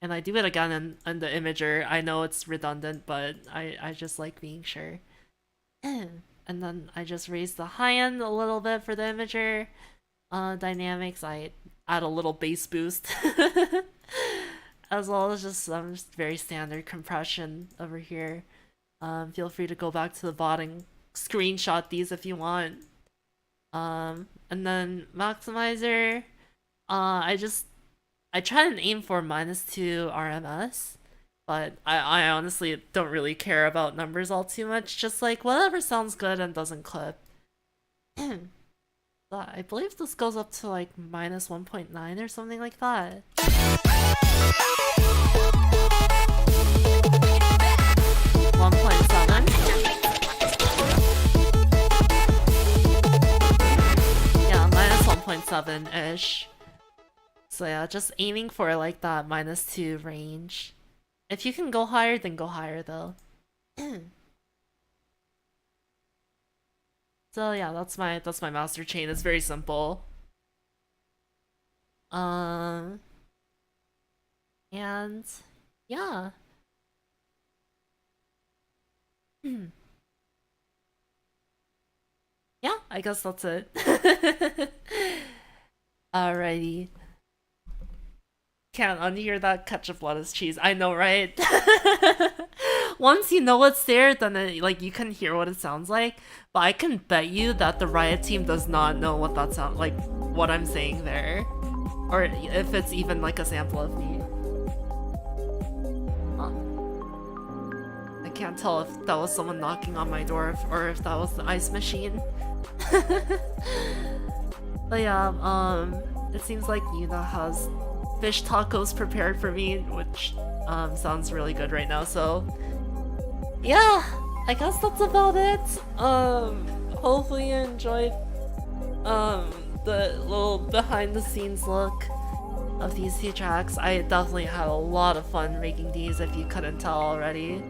and I do it again in the imager. I know it's redundant, but I just like being sure. And then I just raised the high end a little bit for the imager. Dynamics, I add a little bass boost. As well as just some just very standard compression over here. Feel free to go back to the bot and screenshot these if you want. And then maximizer, I try and aim for -2 RMS, but I honestly don't really care about numbers all too much, just like whatever sounds good and doesn't clip. But I believe this goes up to like -1.9 or something like that. 1.7. Yeah, -1.7-ish. So yeah, just aiming for like that -2 range. If you can go higher, then go higher though. So yeah, that's my master chain. It's very simple. And yeah. Yeah, I guess that's it. Alrighty. Can't unhear that ketchup lettuce cheese. I know, right? Once you know what's there, then like you can hear what it sounds like. But I can bet you that the Riot team does not know what that sound like, what I'm saying there, or if it's even like a sample of me. I can't tell if that was someone knocking on my door or if that was the ice machine. But yeah, it seems like Nila has fish tacos prepared for me, which sounds really good right now. So yeah, I guess that's about it. Hopefully you enjoyed the little behind the scenes look of these two tracks. I definitely had a lot of fun making these, if you couldn't tell already.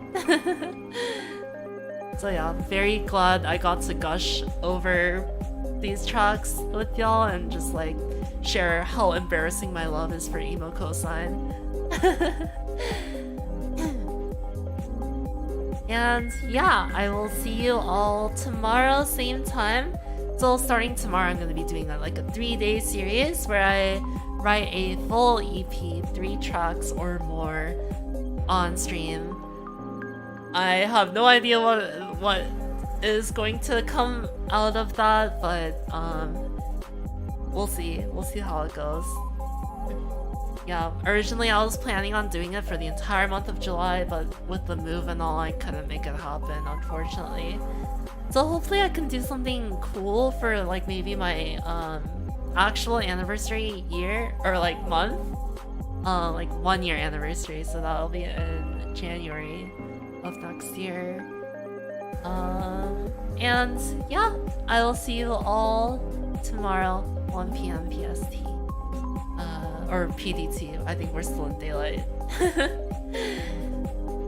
So yeah, I'm very glad I got to gush over these tracks with y'all and just like share how embarrassing my love is for emo cosign. And yeah, I will see you all tomorrow, same time. So starting tomorrow, I'm gonna be doing like a 3-day series where I write a full EP, 3 tracks or more, on stream. I have no idea what is going to come out of that, but we'll see how it goes. Yeah, originally I was planning on doing it for the entire month of July, but with the move and all, I couldn't make it happen, unfortunately. So hopefully I can do something cool for like maybe my actual anniversary year, or like month, like 1-year anniversary, so that'll be in January of next year. And yeah, I will see you all tomorrow, 1 p.m. PST. Or PDT, I think we're still in daylight.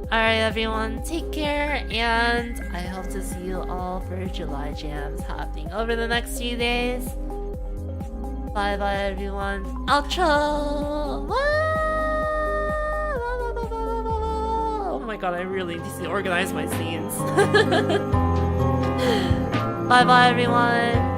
Alright everyone, take care, and I hope to see you all for July jams happening over the next few days. Bye bye everyone. Outro! Oh my god, I really need to organize my scenes. Bye bye everyone.